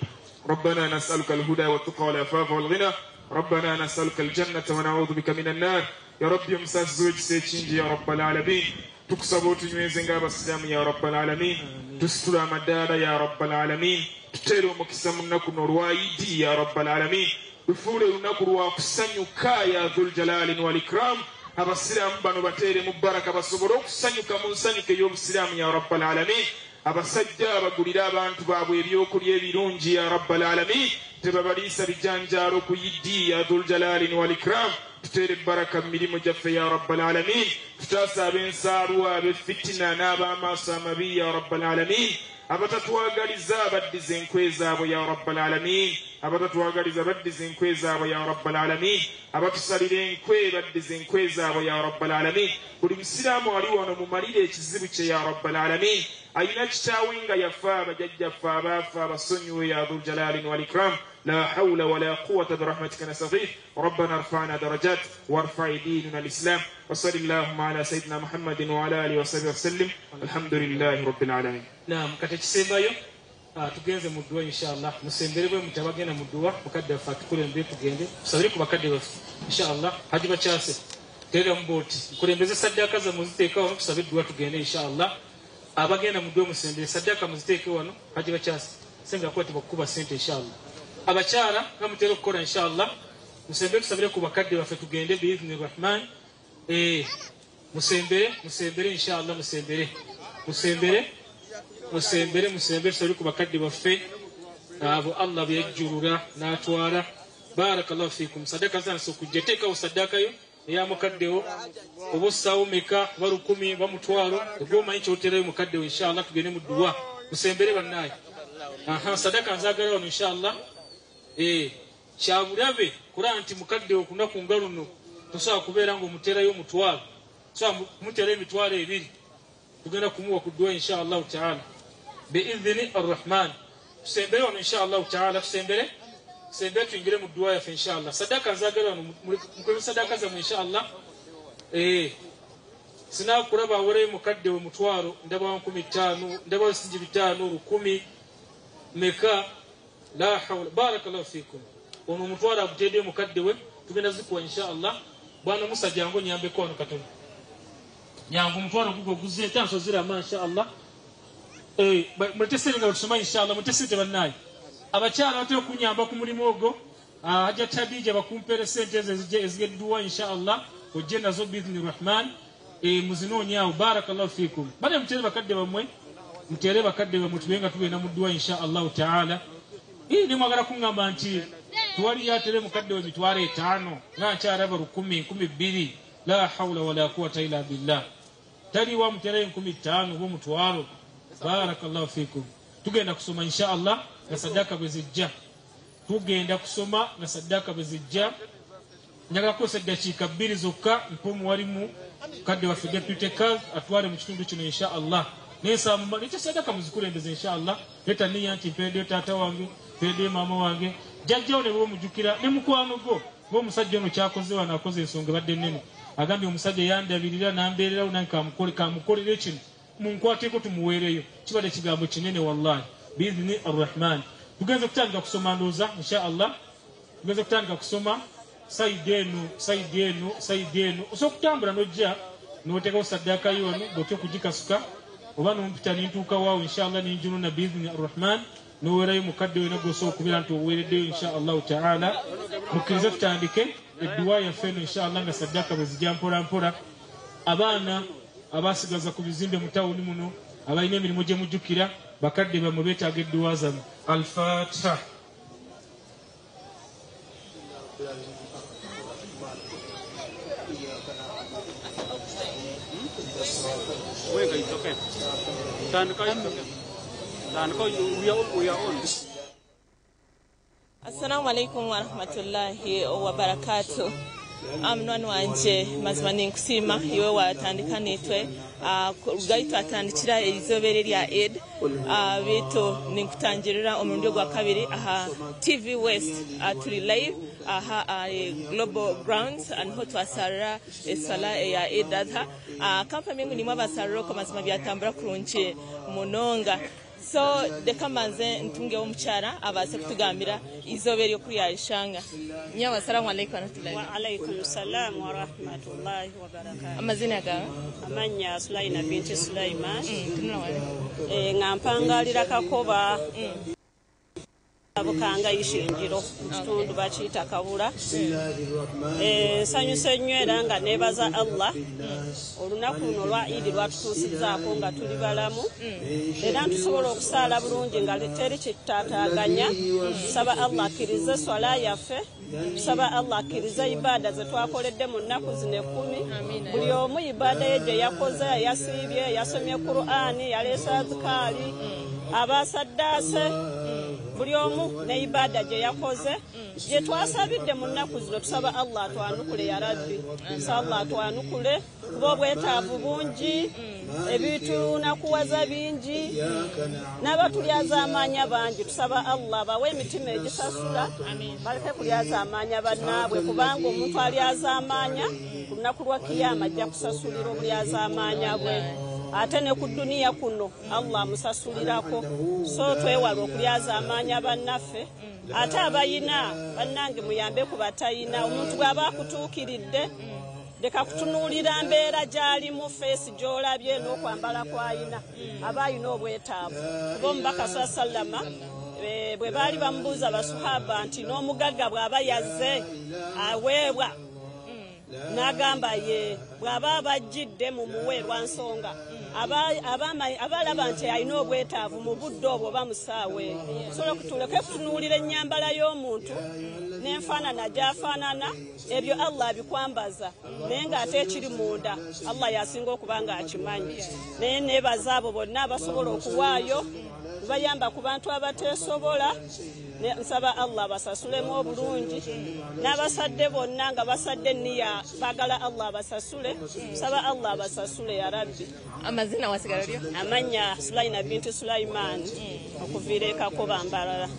ربنا نسألك الهدى والتقى والعفاف والغنى ربنا نسألك الجنة ونعوذ بك من النار يا رب يمساس زوج سيتشينجي يا رب العالمين تكسبوا تنويزنغا بسلام يا رب العالمين تستر مدارا يا رب العالمين تتيرو مكسم نكو نروايدي يا رب العالمين بفولو نكو رواكسانيوكا يا ذو الجلال والإكرام abasiramu bano bateere mu baraka basobole okusanyuka mu nsanyuka ey'obusiraamu ya rabbal alamin abasajja abagulira abantu baabwe ebyokulya ebirungi ya rabbal alamin tebabaliisa bijanjaalo ku yiddi ya dhul jalali wal ikram tuteere baraka mu mirimu gyaffe ya rabbal alamin tutaasa ab'ensaalwa ab'effitina n'ab'amaaso amabi ya rabbal alamin abatatwagaliza abaddiza enkwe zaabwe ya rabbal alamin abatatwagaliza baddiza enkwe zaabwe ya rabbal alamin abatusalira enkwe baddiza enkwe zaabwe ya rabbal alamin buli musiraamu ali wano mumalire ekizibu kye ya rabbal alamin ayina kitaawe nga yafa abajjajjaffe abaafa abasonyiwe ya dhul jalali wal ikram لا حول ولا قوة برحمتك نستغيث ربنا ارفعنا درجات وارفع ديننا الإسلام وصل اللهم على سيدنا محمد وعلى آله وصحبه وسلم الحمد لله رب العالمين نعم كتكسيبايو tugenze mu dduwa inshallah musemberwe mutabagenda mu dduwa mukadde waffe atukulembere tugende tusabire ku bakadde baffe inshallah haji bakyase tera mboti kulembeze saddaaka za muziteeka wano tusabe dduwa tugende inshallah abagenda mu dduwa musembere saddaaka muziteeke wano haji bakyase senga kwati bakuba sente inshallah abakyala nga mutera okukola inshallah musembere tusabire ku bakadde baffe tugende biizni rahman musembere inshallah musembere tusabire ku bakadde baffe abo Allah byejjulula n'atwala barakallahu fikum sadaka zanso kujja teekawo saddaakayo eya mukaddewo oba ossaawo meka ba 10 ba mutwalo ogwomanyi kyoterayo mukaddewo inshallah tugende mu dduwa musembere bannaayo sadaka nzaagala wano inshallah kyabulabe kula nti mukaddewo kunaku nga luno tosobola kubeera ng'omuterayo omutwalo sobola kumuterayo emitwalo 2 tugenda kumuwa ku dduwa inshallah taala biidhini arrahman tusembere wano inshallah taala tusembere tuyingire mu dduwa yaffe inshallah sadaka nzaagala wano mukoze sadaka zammwe inshallah sinakulaba awoleyo mukaddewo mutwalo ndabawo 15 ndabawo singi 5 10 meka la hawla barakallahu fikum ono mutwala agutedde mukadde we tugenda zikuwa inshallah bwana Musa jango nyambe kono katono nyangu mutwala gugo guze tanso zira mashallah mutesere nga tusoma inshallah mutesere bannayi abakyala batyo kunyamba ku mulimu ogwo haja tabija bakumpere sente ezigedduwa inshallah ojje nazo biizni rahman muzinonyaawo barakallahu fikum bale mutere bakadde bamwe mutere bakadde bamwe tubenga tugenda mu dduwa inshallah taala ni mwagala kuŋŋamba nti tuwali yatere mukadde we mitwalo 5 ng'akyalaba 10 12 la hawla wala quwata illa billah tali wa mutere 15 oba mutwalo barakallahu fikum tugenda kusoma inshallah na sadaka bwezijja tugenda kusoma na sadaka bwezijja njagala kukosa eddakiika 2 zokka mpumu walimu mukadde waffe deputy caz atwale mu kitundu kino inshallah nesamba nekyo sadaka muzikulembeze inshallah leta niya nti mpende taata wange mpende mama wange jajjawo ne bomujjukira ne mukwano gwo ng'omusajja ono kyakoze wano akoze ensonga badde nnene agambye omusajja yandabirira nambeererawo nange kamukolera ekino munkwateko tumuweereyo kibadde kigambo kinene wallahi biidhini arrahman tugenze kutandika kusoma ndooza inshallah tugenze kutandika kusoma saidi eno osobola okutambula nojja n'oteekawo saddaaka yo wano bw'otya okugikasuka oba nompita nintuuka waawo inshallah ninjununa biidhni arrahman noweerayo mukadde wena gwosobola okubeera nti oweereddeyo inshallahu taala mukkirize tutandike edduwa yaffe eno inshallah nga saddaka bwe zijja mpola mpola abaana abasigaza ku bizimbe mu tawuni muno abalina emirimu gye mujjukira bakadde bamwe beetaaga edduwa zammwe al-fatiha Assalamu alaikum wa rahmatullahi wa barakatuh. Mwana wanje mazima ninkusima iwe watandika nitwe gaitu atandikira izobere lya Eid bitu ninkutangirira omurundi gwa kabiri aha TV West tuli live aha Global Grounds and ho twasarra esala ya Eid adha kampa mingu nimwe basarro ko mazima byatambura kurunchi munonga so dekamanze ntunge omuchara abase kutugambira izobere kuri ya ishanga nyawa assalamu alaykum wa rahmatullahi wa alaykum assalam wa rahmatullahi wa barakatuh amazina ga amanya Sulaina binti Sulaiman ngampangalira kakoba abukanga ishingiro kitundu bakiyita kabula sanyuse nywera nga nebaza Allah olunaku luno lwa Eid lwatutuusizaako nga tuli balamu era ntusobola okusaala bulungi nga teri kitataaganya tusaba Allah akkirize swala yaffe tusaba Allah akkirize ibada ze twakoledde mu nnaku zino 10 buli omu ibada ye gye yakoze yasiibye yasomye Qur'ani yaleese azikaali abasaddaase buli omu ne ibada gye yakoze gye twasabidde mu nnaku zino tusaba Allah atwanukule ya rabbi Allah atwanukule kuba obwetaavu bungi ebitunakuwaza bingi n'abatulyaza amaanya bangi tusaba Allah bawe emitima egisasula baleke kulyaza amaanya bannaabwe kubanga omuntu alyaza amaanya ku lunaku lwa kiyama ajja kusasulira omulyaza amaanya bwe ate ne ku duniya kuno Allah musasulirako so twewala okulyaza amaanya bannaffe ate abayina bannange muyambe ku batayina omuntu bw'aba akutuukiridde leka kutunuulira mbeera gy'alimu feesi gy'olabye n'okwambala kwayina aba ayina obwetaavu kuba omubaka sallama bwe baali bamubuuza basahaba nti n'omugagga bw'aba yazze aweebwa n'agamba ye bw'aba abajjidde mu muwe lwa nsonga abalaba nti alina obwetaavu mu budde obwo bamusaawe sobola kutuleka kutunuulira ennyambala y'omuntu n'enfaanana gy'afaanana ebyo Allah abikwambaza naye ng'ate ekiri munda Allah yasinga okuba ng'akimanyi naye neebaza abo bonna abasobola okuwaayo bayamba ku bantu abateesobola nsaba Allah basasulemu obulungi n'abasadde bonna nga basadde nniya baagala Allah basasule nsaba Allah basasule ya rabbi amazina wasigala lyo amanya Sulaina binti Sulaiman okuviira ekakoba mbalala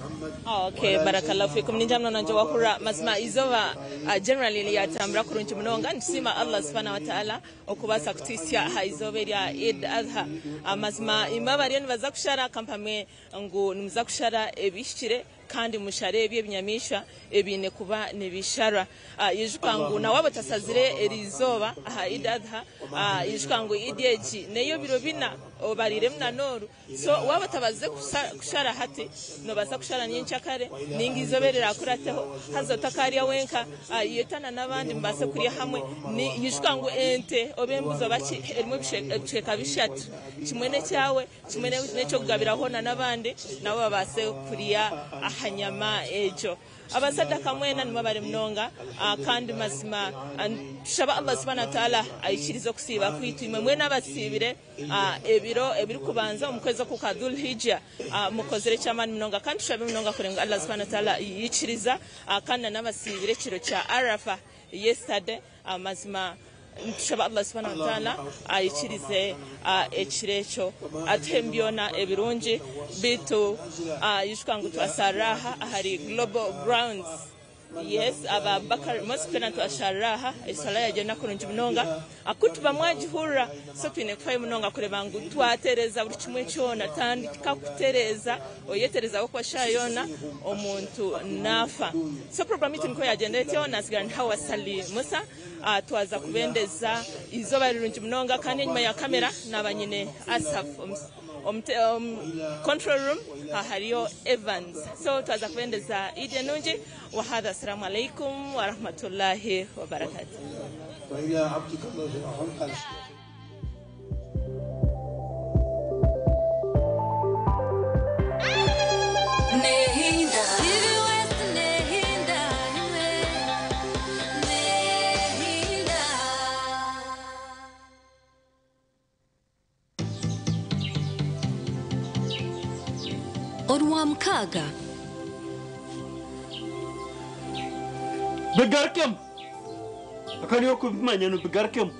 okay barakallahu fikum ninjamna nanje wakura mazima izoba generally yatambura kurungi munonga ntusima Allah subhanahu wa ta'ala okubasa kutisya ha izobe lya Eid adha amazima imbabariyo nibaza kushara kampame ngo nimuza kushara ebishire kandi mushare ebyebinyamisha ebine kuba nebishara yijukangu na wabo tasazire erizoba aha Eid adha yijukangu idieji neyo biro bina obarire mna noru so wabo tabaze kushara hati no baza kushara nyenchakare ningizoberera kurateho hazo takariya wenka yetana nabandi mbase kuri hamwe ni yijukangu ente obembuzo baki erimwe bisheka bishatu kimwene cyawe kimwene necho kugabiraho na nabandi nabo babase kuriya ahanyama ejo abasadaka mwena nimabare mnonga kandi mazima shaba Allah subhanahu wa ta'ala ayikirizo kusiba kwitimwe mwena basibire ebiro ebiri kubanza omukwezi ku kadhul hijja mukozere chamani mnonga kandi shabe mnonga kurenga Allah subhanahu wa ta'ala yikiriza kandi nabasibire kiro cha Arafa yesterday mazima ntushaba Allah subhanahu wa ta'ala ayikirize ekirecho atembyona ebirungi bitu yishkangu twasaraha ahari Global Grounds yes Ababakar Mospena to asharaha isala ya jana kurunji munonga akutuba mwaji hura so twine kufaye munonga kurebangu twatereza buri kimwe cyona tandika kutereza oyetereza ko shayona omuntu nafa so program itu niko yagendete yona sigara ntawa sali musa twaza kubendeza izoba rirunji munonga kandi nyuma ya kamera nabanyine asaf control room hariyo Evans so twaza kubendeza ide nunji wa hadha assalamu alaikum wa rahmatullahi wa barakatuh Orwa mkaga Begarkem akani oku manya no begarkem